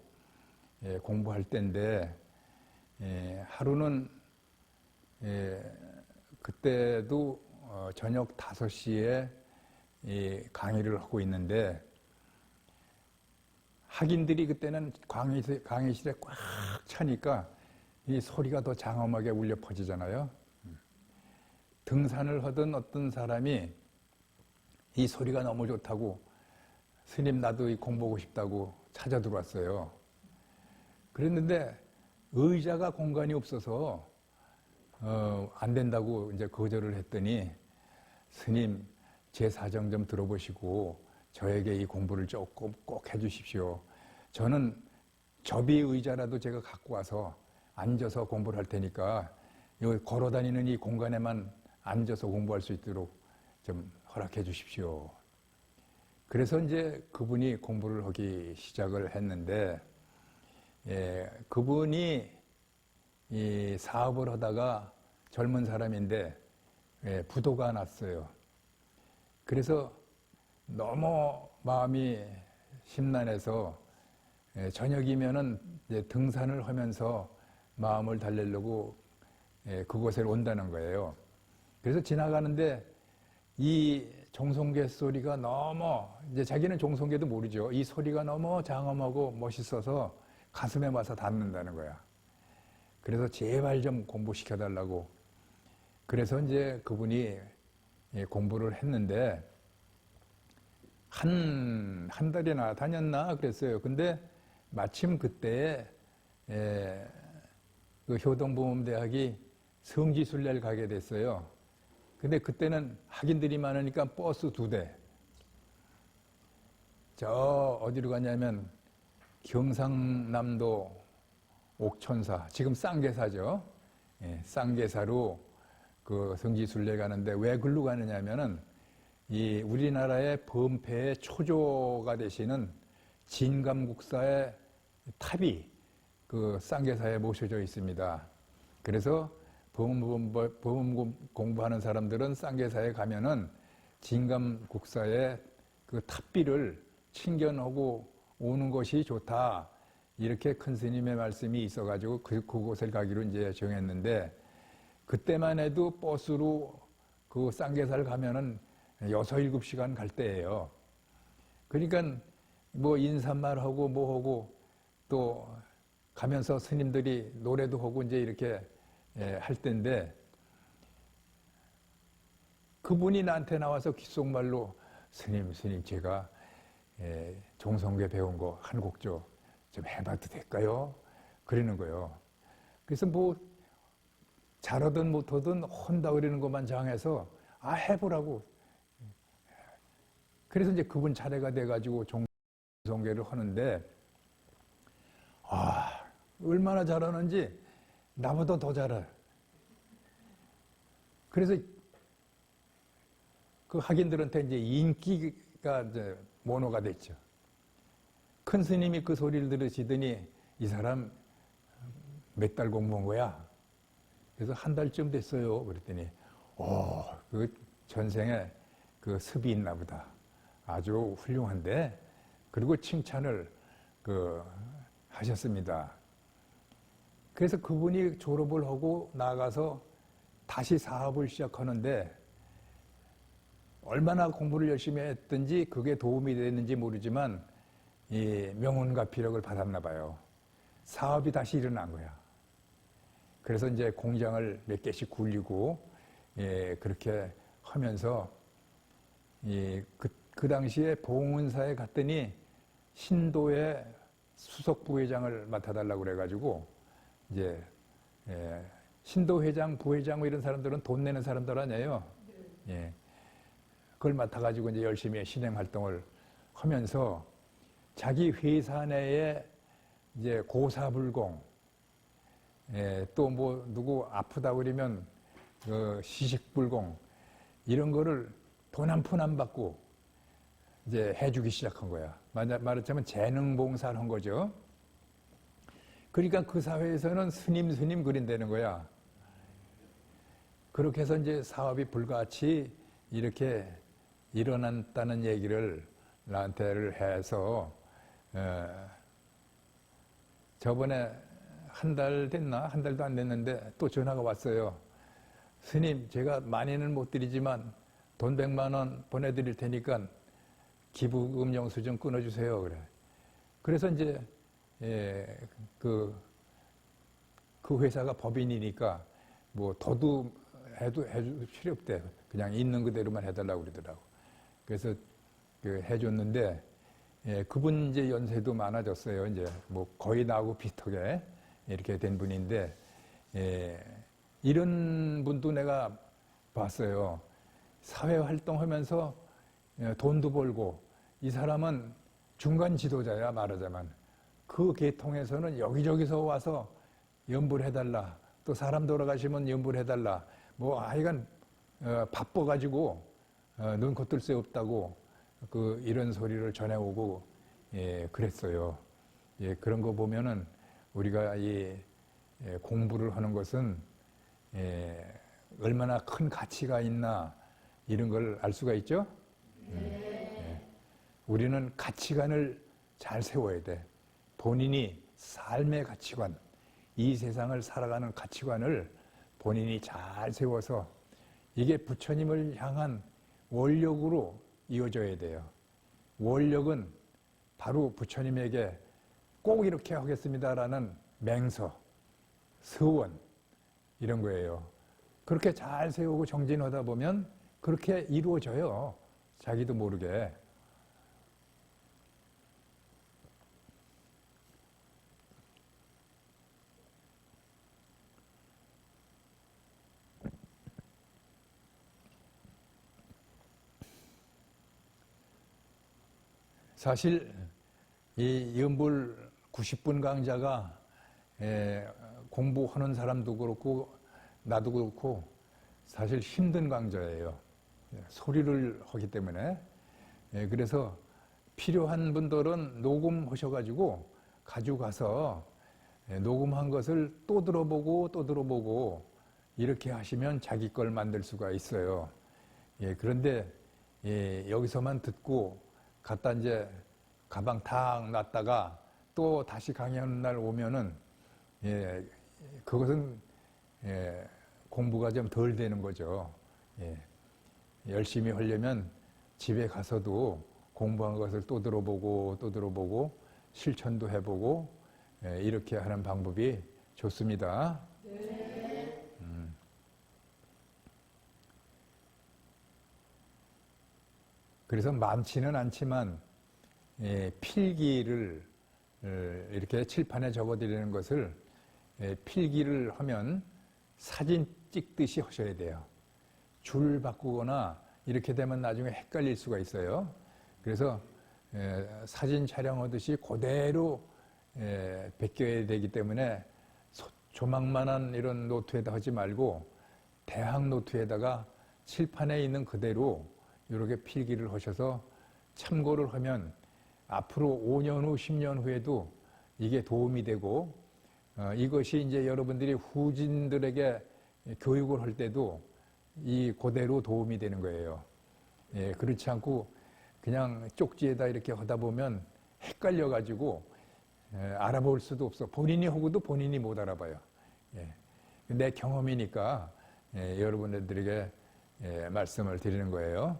공부할 때인데, 하루는 그때도 저녁 5시에 강의를 하고 있는데, 학인들이 그때는 강의실에 꽉 차니까 이 소리가 더 장엄하게 울려 퍼지잖아요. 등산을 하던 어떤 사람이 이 소리가 너무 좋다고, 스님 나도 공부하고 싶다고 찾아 들어왔어요. 그랬는데 의자가 공간이 없어서 안 된다고 이제 거절을 했더니, 스님 제 사정 좀 들어보시고 저에게 이 공부를 조금 꼭 해주십시오. 저는 접이 의자라도 제가 갖고 와서 앉아서 공부를 할 테니까 여기 걸어다니는 이 공간에만 앉아서 공부할 수 있도록 좀 허락해 주십시오. 그래서 이제 그분이 공부를 하기 시작을 했는데, 그분이 이 사업을 하다가 젊은 사람인데 부도가 났어요. 그래서 너무 마음이 심란해서 저녁이면은 이제 등산을 하면서 마음을 달래려고 그곳에 온다는 거예요. 그래서 지나가는데 이 종송개 소리가 너무, 이제 자기는 종송개도 모르죠. 이 소리가 너무 장엄하고 멋있어서 가슴에 와서 닿는다는 거야. 그래서 제발 좀 공부시켜달라고. 그래서 이제 그분이 공부를 했는데, 한 달이나 다녔나 그랬어요. 근데 마침 그때에 그 효동보험대학이 성지순례를 가게 됐어요. 근데 그때는 학인들이 많으니까 버스 2대. 저 어디로 가냐면 경상남도 옥천사, 지금 쌍계사죠. 쌍계사로 그 성지순례 가는데, 왜 글로 가느냐면은 이 우리나라의 범패의 초조가 되시는 진감국사의 탑이 그 쌍계사에 모셔져 있습니다. 그래서 범 공부하는 사람들은 쌍계사에 가면은 진감국사의 그 탑비를 친견하고 오는 것이 좋다. 이렇게 큰 스님의 말씀이 있어가지고 그곳을 가기로 이제 정했는데, 그때만 해도 버스로 그 쌍계사를 가면은 6, 7시간 갈 때예요. 그러니까 뭐 인사말하고 뭐하고 또 가면서 스님들이 노래도 하고 이제 이렇게 할 때인데, 그분이 나한테 나와서 귓속말로 스님 제가 종성계 배운 거 한 곡 좀 해봐도 될까요? 그러는 거예요. 그래서 뭐 잘하든 못하든 혼다 그러는 것만 장해서 해보라고. 그래서 이제 그분 차례가 돼가지고 종성계를 하는데, 얼마나 잘하는지 나보다 더 잘해. 그래서 그 학인들한테 이제 인기가 이제 모노가 됐죠. 큰 스님이 그 소리를 들으시더니, 이 사람 몇 달 공부한 거야? 그래서 한 달쯤 됐어요. 그랬더니, 그 전생에 그 습이 있나 보다. 아주 훌륭한데, 그리고 칭찬을 하셨습니다. 그래서 그분이 졸업을 하고 나가서 다시 사업을 시작하는데, 얼마나 공부를 열심히 했든지 그게 도움이 됐는지 모르지만 이 명운과 비력을 받았나 봐요. 사업이 다시 일어난 거야. 그래서 이제 공장을 몇 개씩 굴리고 그렇게 하면서 그 당시에 봉은사에 갔더니 신도의 수석 부회장을 맡아달라고 그래가지고, 이제 신도 회장, 부회장 이런 사람들은 돈 내는 사람들 아니에요. 그걸 맡아가지고 이제 열심히 신행 활동을 하면서 자기 회사 내에 이제 고사불공, 또 뭐 누구 아프다 그러면 시식불공 이런 거를 돈 한 푼 안 받고 이제 해주기 시작한 거야. 말하자면 재능봉사를 한 거죠. 그러니까 그 사회에서는 스님 그린다는 거야. 그렇게 해서 이제 사업이 불같이 이렇게 일어났다는 얘기를 나한테를 해서 저번에 한 달 됐나? 한 달도 안 됐는데 또 전화가 왔어요. 스님, 제가 많이는 못 드리지만 돈 100만 원 보내드릴 테니까 기부금 영수증 끊어주세요. 그래. 그래서 이제 그 회사가 법인이니까 뭐 더도 해줄 필요 없대. 그냥 있는 그대로만 해달라고 그러더라고. 그래서 해줬는데 그분 이제 연세도 많아졌어요. 이제 뭐 거의 나하고 비슷하게 이렇게 된 분인데 이런 분도 내가 봤어요. 사회 활동하면서 돈도 벌고 이 사람은 중간 지도자야 말하자면 그 계통에서는 여기저기서 와서 연불 해달라 또 사람 돌아가시면 연불 해달라 뭐 하여간 바빠가지고 눈코 뜰 새 없다고 이런 소리를 전해오고 그랬어요. 그런 거 보면은 우리가 이 공부를 하는 것은 얼마나 큰 가치가 있나 이런 걸 알 수가 있죠. 우리는 가치관을 잘 세워야 돼. 본인이 삶의 가치관, 이 세상을 살아가는 가치관을 본인이 잘 세워서 이게 부처님을 향한 원력으로 이어져야 돼요. 원력은 바로 부처님에게 꼭 이렇게 하겠습니다라는 맹서, 서원 이런 거예요. 그렇게 잘 세우고 정진하다 보면 그렇게 이루어져요. 자기도 모르게. 사실 이 연불 90분 강좌가 공부하는 사람도 그렇고 나도 그렇고 사실 힘든 강좌예요. 소리를 하기 때문에. 그래서 필요한 분들은 녹음하셔가지고 가져가서 녹음한 것을 또 들어보고 이렇게 하시면 자기 걸 만들 수가 있어요. 그런데 여기서만 듣고 갖다 이제 가방 탁 놨다가 또 다시 강의하는 날 오면은 그것은 공부가 좀 덜 되는 거죠. 열심히 하려면 집에 가서도 공부한 것을 또 들어보고 실천도 해보고 이렇게 하는 방법이 좋습니다. 네. 그래서 많지는 않지만 필기를 이렇게 칠판에 적어드리는 것을 필기를 하면 사진 찍듯이 하셔야 돼요. 줄 바꾸거나 이렇게 되면 나중에 헷갈릴 수가 있어요. 그래서 사진 촬영하듯이 그대로 베껴야 되기 때문에 조망만한 이런 노트에다 하지 말고 대학 노트에다가 칠판에 있는 그대로 이렇게 필기를 하셔서 참고를 하면 앞으로 5년 후, 10년 후에도 이게 도움이 되고 이것이 이제 여러분들이 후진들에게 교육을 할 때도 이 그대로 도움이 되는 거예요. 그렇지 않고 그냥 쪽지에다 이렇게 하다 보면 헷갈려가지고 알아볼 수도 없어. 본인이 하고도 본인이 못 알아봐요. 내 경험이니까 여러분들에게 말씀을 드리는 거예요.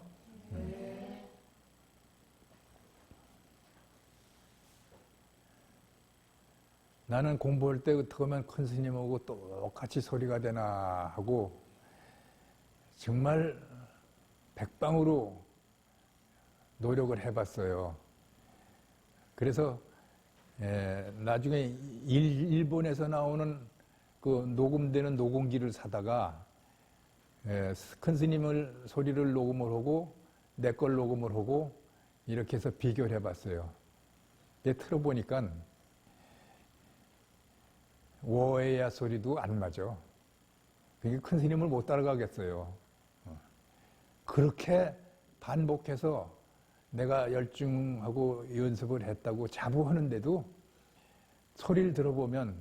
나는 공부할 때 어떻게 하면 큰 스님하고 똑같이 소리가 되나 하고 정말 백방으로 노력을 해봤어요. 그래서 나중에 일본에서 나오는 그 녹음되는 녹음기를 사다가 큰 스님을 소리를 녹음을 하고 내 걸 녹음을 하고 이렇게 해서 비교를 해봤어요. 이게 틀어보니까 워에야 소리도 안 맞아. 그러니까 큰 스님을 못 따라가겠어요. 그렇게 반복해서 내가 열중하고 연습을 했다고 자부하는데도 소리를 들어보면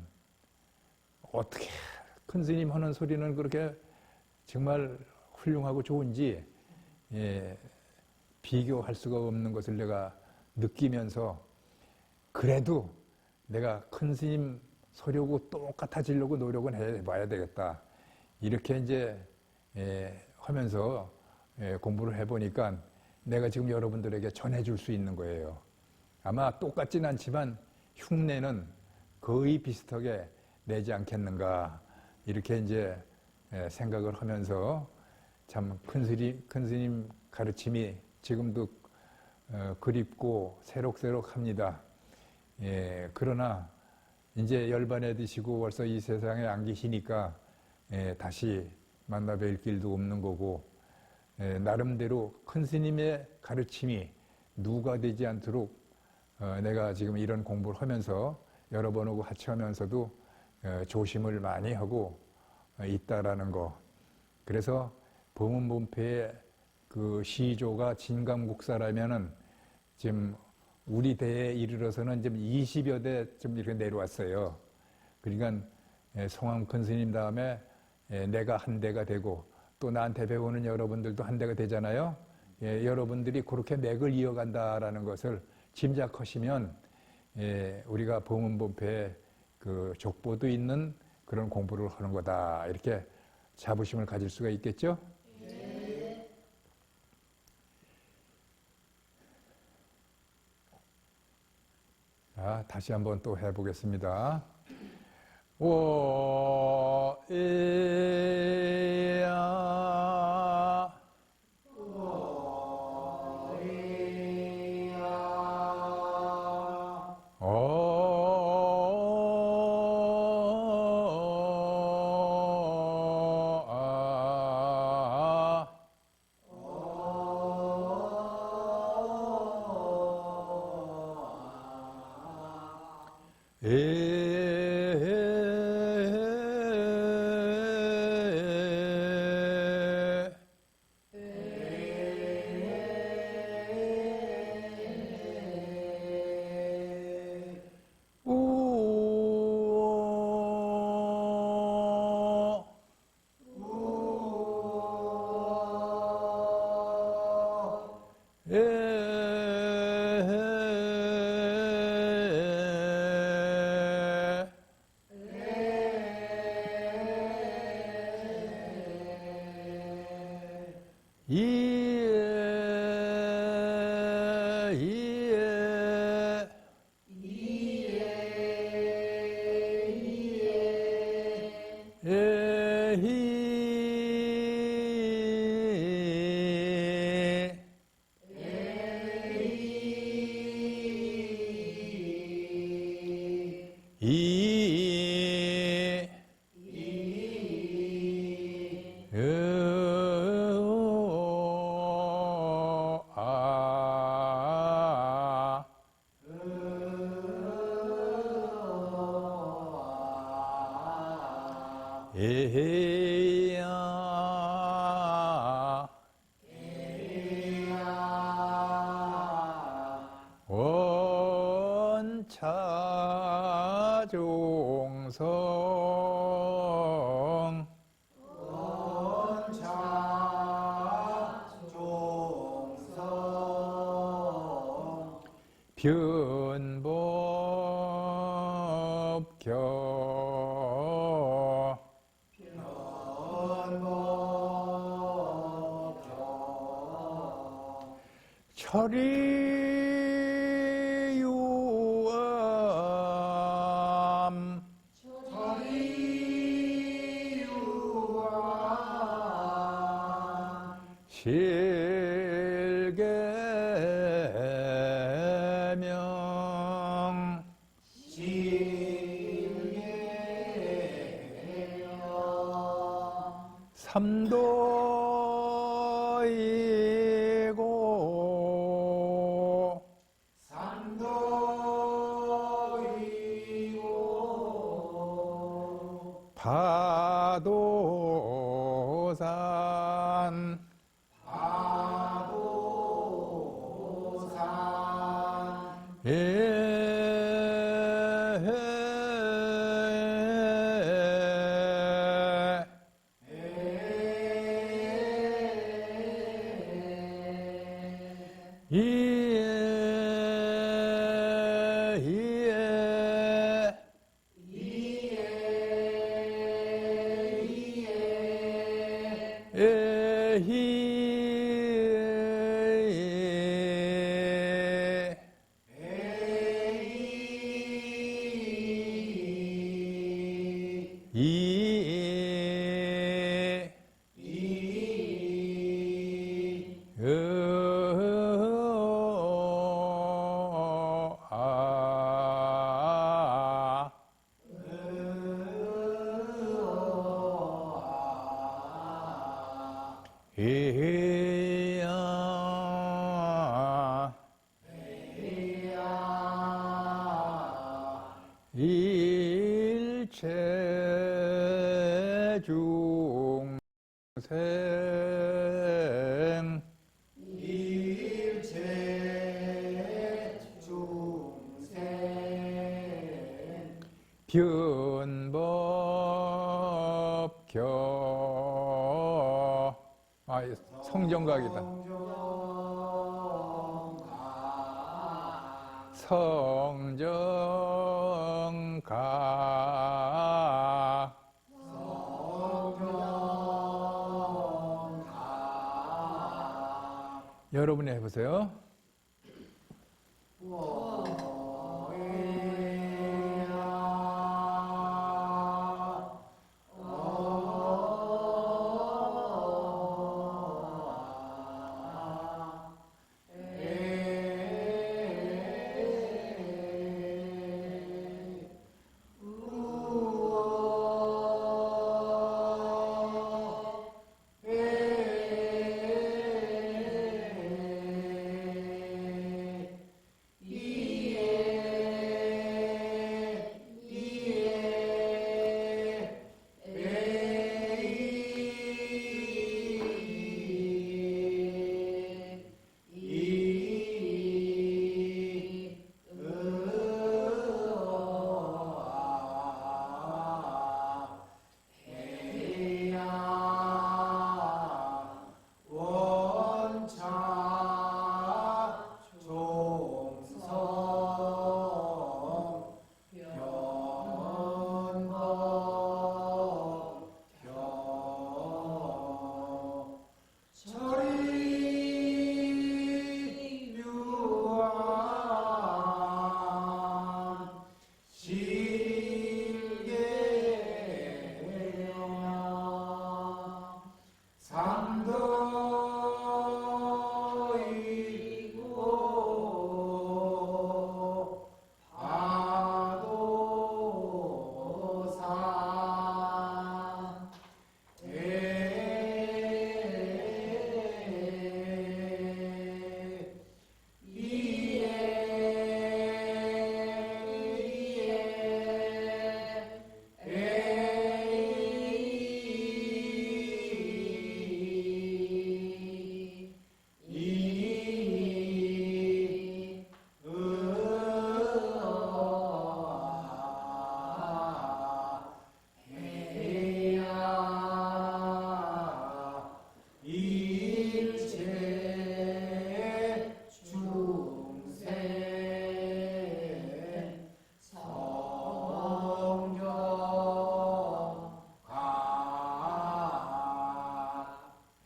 어떻게 큰 스님 하는 소리는 그렇게 정말 훌륭하고 좋은지 비교할 수가 없는 것을 내가 느끼면서 그래도 내가 큰 스님 소리하고 똑같아지려고 노력은 해봐야 되겠다. 이렇게 이제 하면서 공부를 해보니까 내가 지금 여러분들에게 전해줄 수 있는 거예요. 아마 똑같진 않지만 흉내는 거의 비슷하게 내지 않겠는가 이렇게 이제 생각을 하면서 참 큰 스님 가르침이 지금도 그립고 새록새록합니다. 그러나 이제 열반에 드시고 벌써 이 세상에 안 계시니까 다시 만나 뵐 길도 없는 거고 나름대로 큰 스님의 가르침이 누가 되지 않도록 내가 지금 이런 공부를 하면서 여러 번 오고 같이 하면서도 조심을 많이 하고 있다라는 거. 그래서 범은본패의 그 시조가 진감국사라면은 지금 우리 대에 이르러서는 지금 20여 대 좀 이렇게 내려왔어요. 그러니까 성황 큰 스님 다음에 내가 한 대가 되고 또 나한테 배우는 여러분들도 한 대가 되잖아요. 여러분들이 그렇게 맥을 이어간다라는 것을 짐작하시면 우리가 범은본패에 그 족보도 있는 그런 공부를 하는 거다. 이렇게 자부심을 가질 수가 있겠죠? 네. 자, 다시 한번 또 해보겠습니다. 오, 이야. 원차종성 변법교 철이유암 실계명 삼도이고 일체 중생 변법교 성정각이다. 성정각 여러분이 해보세요.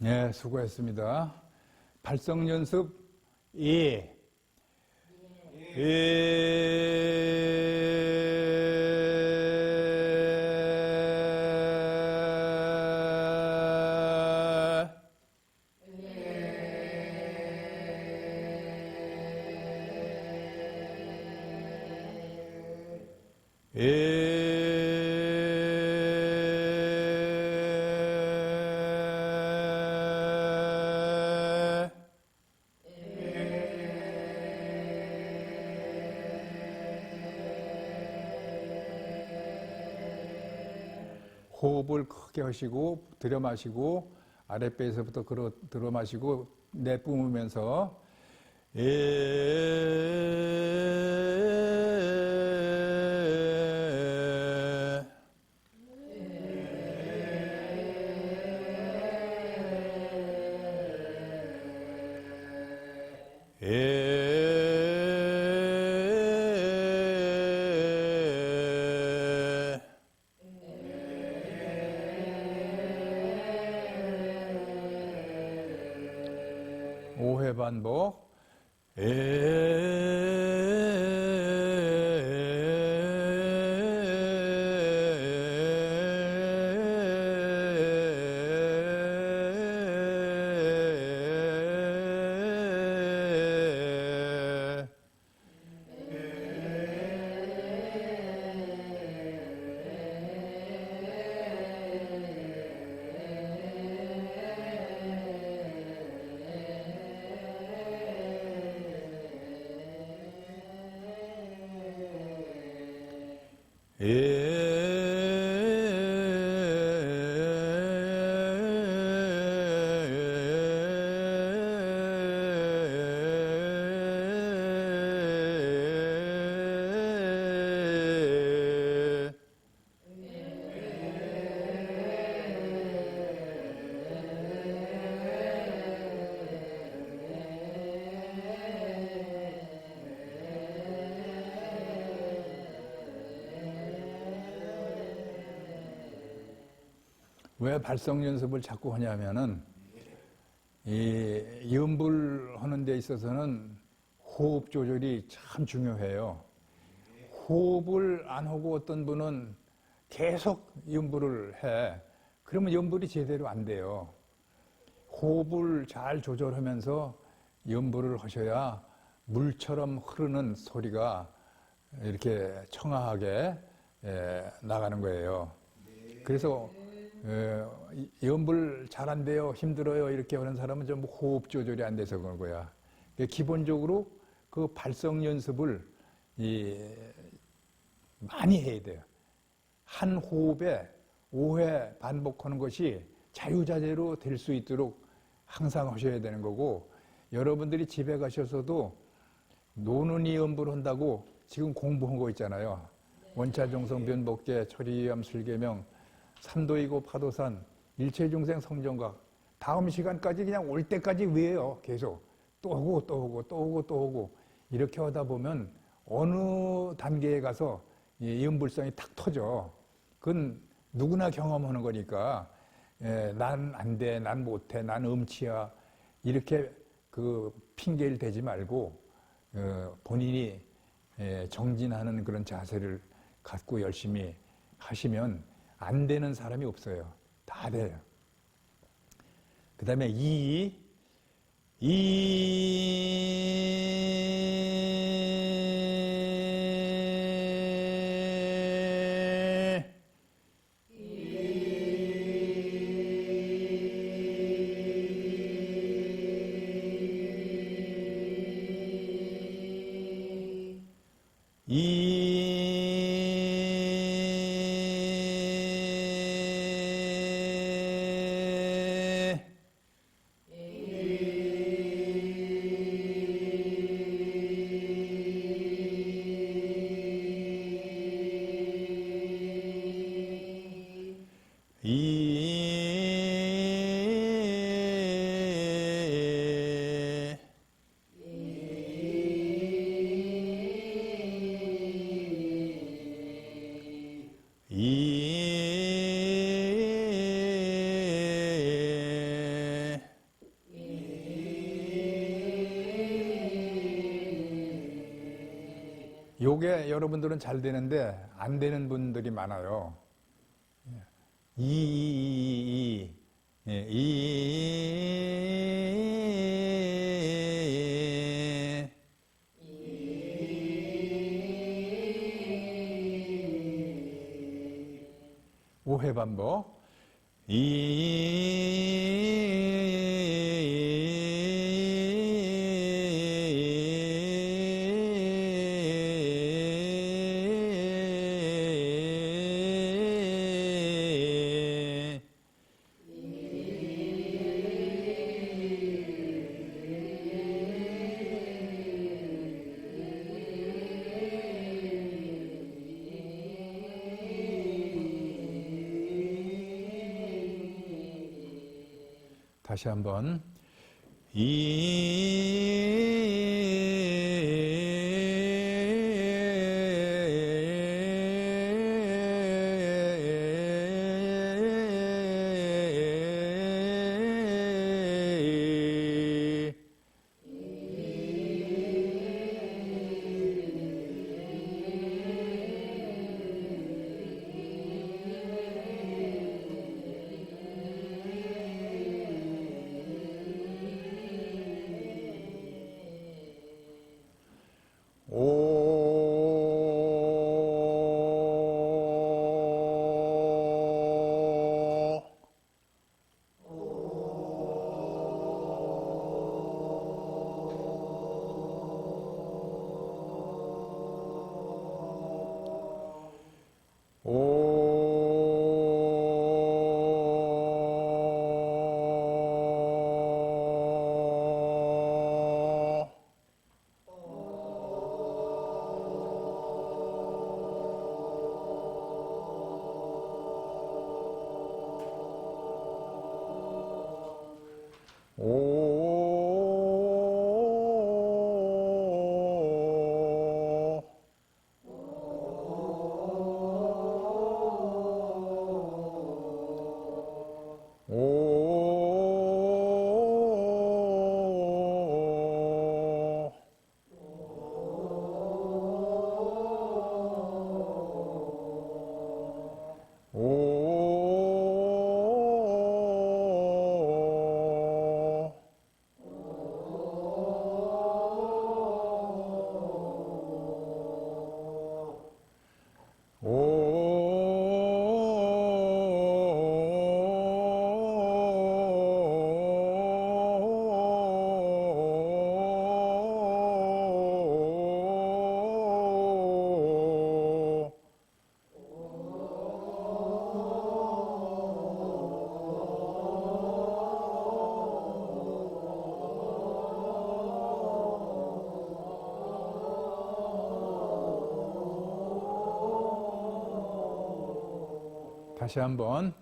네, 수고했습니다. 발성 연습 2. 호흡을 크게 하시고 들여 마시고 아랫배에서부터 들어 마시고 내뿜으면서 오회 반복. 왜 발성 연습을 자꾸 하냐면은 이 연불 하는 데 있어서는 호흡 조절이 참 중요해요. 호흡을 안 하고 어떤 분은 계속 연불을 해. 그러면 연불이 제대로 안 돼요. 호흡을 잘 조절하면서 연불을 하셔야 물처럼 흐르는 소리가 이렇게 청아하게 나가는 거예요. 그래서 연불 잘 안 돼요, 힘들어요 이렇게 하는 사람은 좀 호흡 조절이 안 돼서 그런 거야. 기본적으로 그 발성 연습을 많이 해야 돼요. 한 호흡에 5회 반복하는 것이 자유자재로 될 수 있도록 항상 하셔야 되는 거고, 여러분들이 집에 가셔서도 노는이 연불 한다고 지금 공부한 거 있잖아요. 원차종성 변복계 처리암 슬계명 삼도이고 파도산 일체중생 성정각, 다음 시간까지 그냥 올 때까지 외워요. 계속 또 오고 또 오고 또 오고 또 오고 이렇게 하다 보면 어느 단계에 가서 연불성이 탁 터져. 그건 누구나 경험하는 거니까 난 안 돼, 난 못해, 난 음치야 이렇게 그 핑계를 대지 말고 본인이 정진하는 그런 자세를 갖고 열심히 하시면 안 되는 사람이 없어요. 다 돼요. 그 다음에 이 요게 여러분들은 잘 되는데 안 되는 분들이 많아요. 오회 반복. 다시 한번. 다시 한번.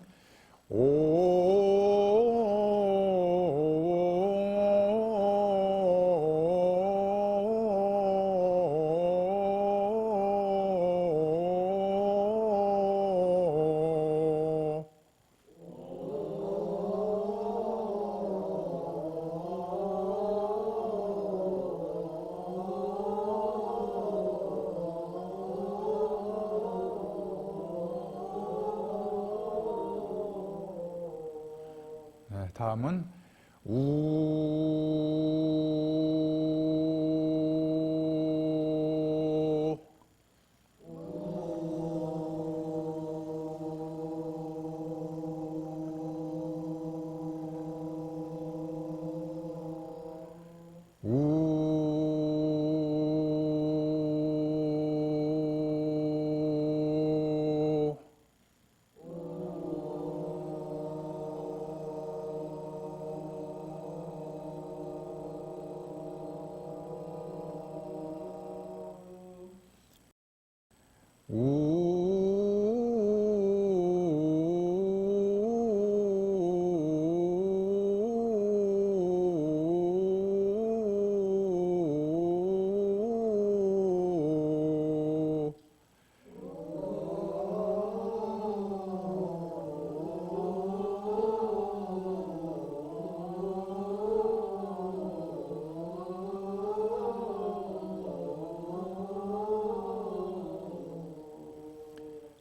다음은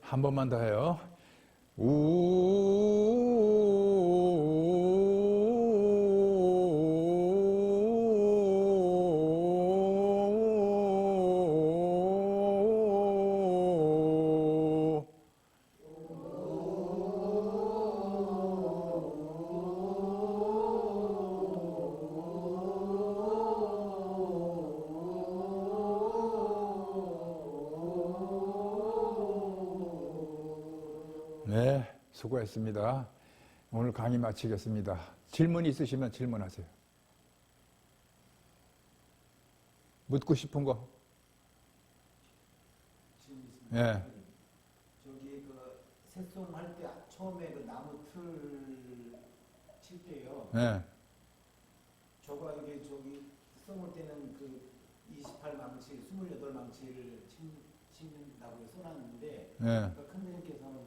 한 번만 더 해요. 네, 수고했습니다. 오늘 강의 마치겠습니다. 질문 있으시면 질문하세요. 묻고 싶은 거? 질문 있습니다. 예. 저기 그 새송할 때 처음에 그 나무 틀 칠 숫자예요. 예. 저가 이게 저기 써볼 때는 그 28망치, 28망치를 친다고 써놨는데 예. 그러니까 큰 스님께서는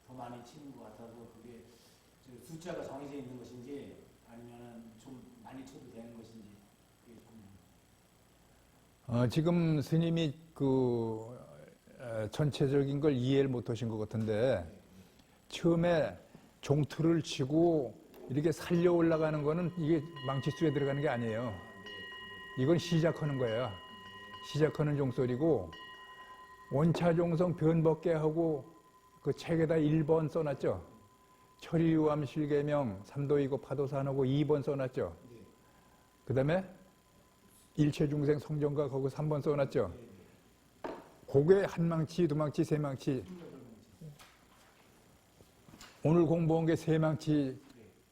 더 많이 치는 것 같아서 그게 저 숫자가 정해져 있는 것인지 아니면 좀 많이 쳐도 되는 것인지 그게 궁금해요. 지금 스님이 전체적인 걸 이해를 못 하신 것 같은데, 처음에 종투를 치고 이렇게 살려 올라가는 거는 이게 망치수에 들어가는 게 아니에요. 이건 시작하는 거예요. 시작하는 종소리고, 원차종성 변법계 하고 그 책에다 1번 써놨죠. 철이유암 실계명, 삼도이고 파도산하고 2번 써놨죠. 그 다음에 일체중생 성정각 하고 3번 써놨죠. 그게 한 망치, 두 망치, 세 망치. 오늘 공부한 게 세 망치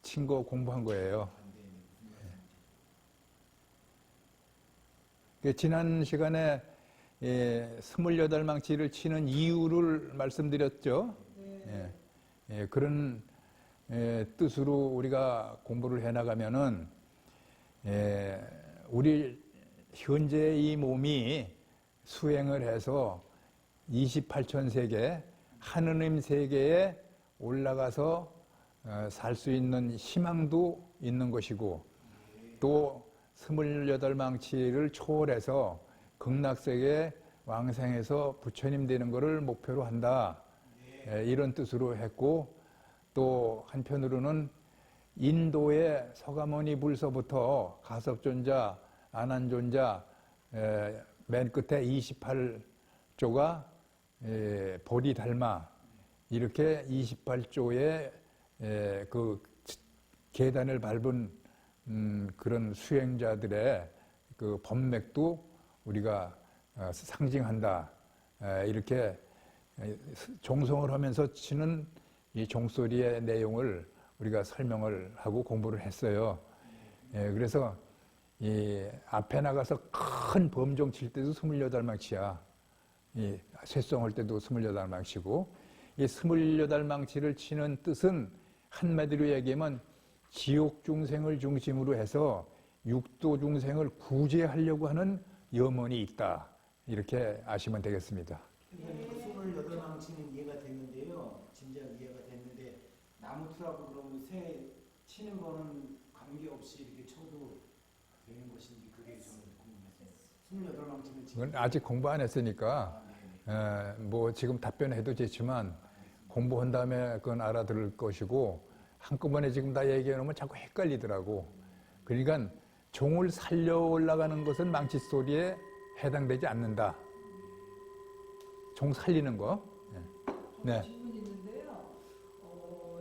친 거 공부한 거예요. 지난 시간에 28망치를 치는 이유를 말씀드렸죠. 그런 뜻으로 우리가 공부를 해나가면은 우리 현재 이 몸이 수행을 해서 28천 세계, 하느님 세계에 올라가서 살 수 있는 희망도 있는 것이고, 또 28망치를 초월해서 극락세계 왕생해서 부처님 되는 것을 목표로 한다. 이런 뜻으로 했고, 또 한편으로는 인도의 서가모니 불서부터 가섭존자, 아난존자, 맨 끝에 28조가 보리달마, 이렇게 28조의 그 계단을 밟은 그런 수행자들의 그 법맥도 우리가 상징한다. 이렇게 종송을 하면서 치는 이 종소리의 내용을 우리가 설명을 하고 공부를 했어요. 그래서 이 앞에 나가서 큰 범종 칠 때도 28망치야. 이 쇠송할 때도 28망치고, 이 28망치를 치는 뜻은 한마디로 얘기하면 지옥 중생을 중심으로 해서 육도 중생을 구제하려고 하는 염원이 있다. 이렇게 아시면 되겠습니다. 그러니까 28망치는 이해가 됐는데요. 진작 이해가 됐는데 나무투라고 그러면 새 치는 거는 관계없이 이렇게 쳐도 되는 것인지 그게 저는 궁금했어요. 28망치는 그건 아직 공부 안 했으니까 뭐 지금 답변해도 좋지만 공부한 다음에 그건 알아들을 것이고, 한꺼번에 지금 다 얘기해놓으면 자꾸 헷갈리더라고. 그러니까 종을 살려 올라가는 것은 망치 소리에 해당되지 않는다. 종 살리는 거. 네. 질문이 있는데요.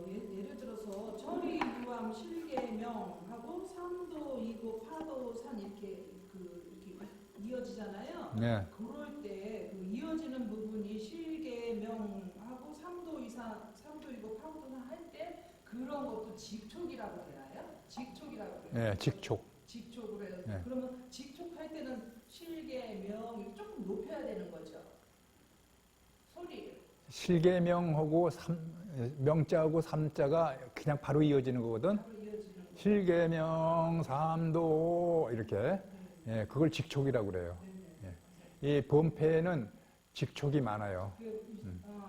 예를 들어서 철이 유암 실계명하고 삼도 이고 파도 산 이렇게 이어지잖아요. 네. 그럴 때 그 이어지는 부분이 실계명하고 삼도이고 파도산 할 때 그런 것도 직촉이라고 되나요? 직촉이라고 그래요. 네, 직촉. 직촉으로 해서 네. 그러면 직촉할 때는 실계명이 조금 높여야 되는 거죠. 소리. 실계명하고 명자하고 삼자가 그냥 바로 이어지는 거거든. 바로 이어지는 거. 실계명, 삼도 이렇게. 그걸 직촉이라고 그래요. 이 범패에는 직촉이 많아요.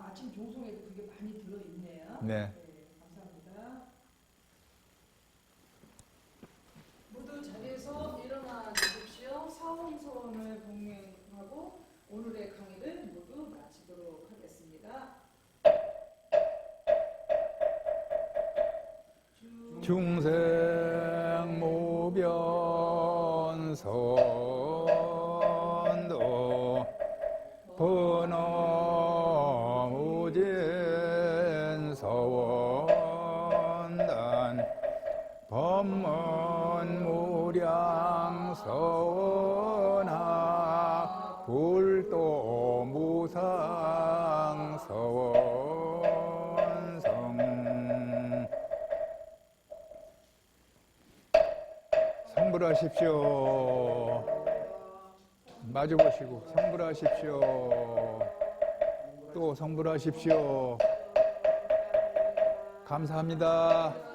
아침 종송에도 그게 많이 들어있네요. 네. 감사합니다. 모두 자리에서 일어나 주십시오. 사원소원을 봉행하고 오늘의 강의를 모두 마치도록 하겠습니다. 중생 모변선도 번호무진 서원단 법문무량 서원학 불도 무상 서원성 성불하십시오. 마주보시고 성불하십시오. 또 성불하십시오. 감사합니다.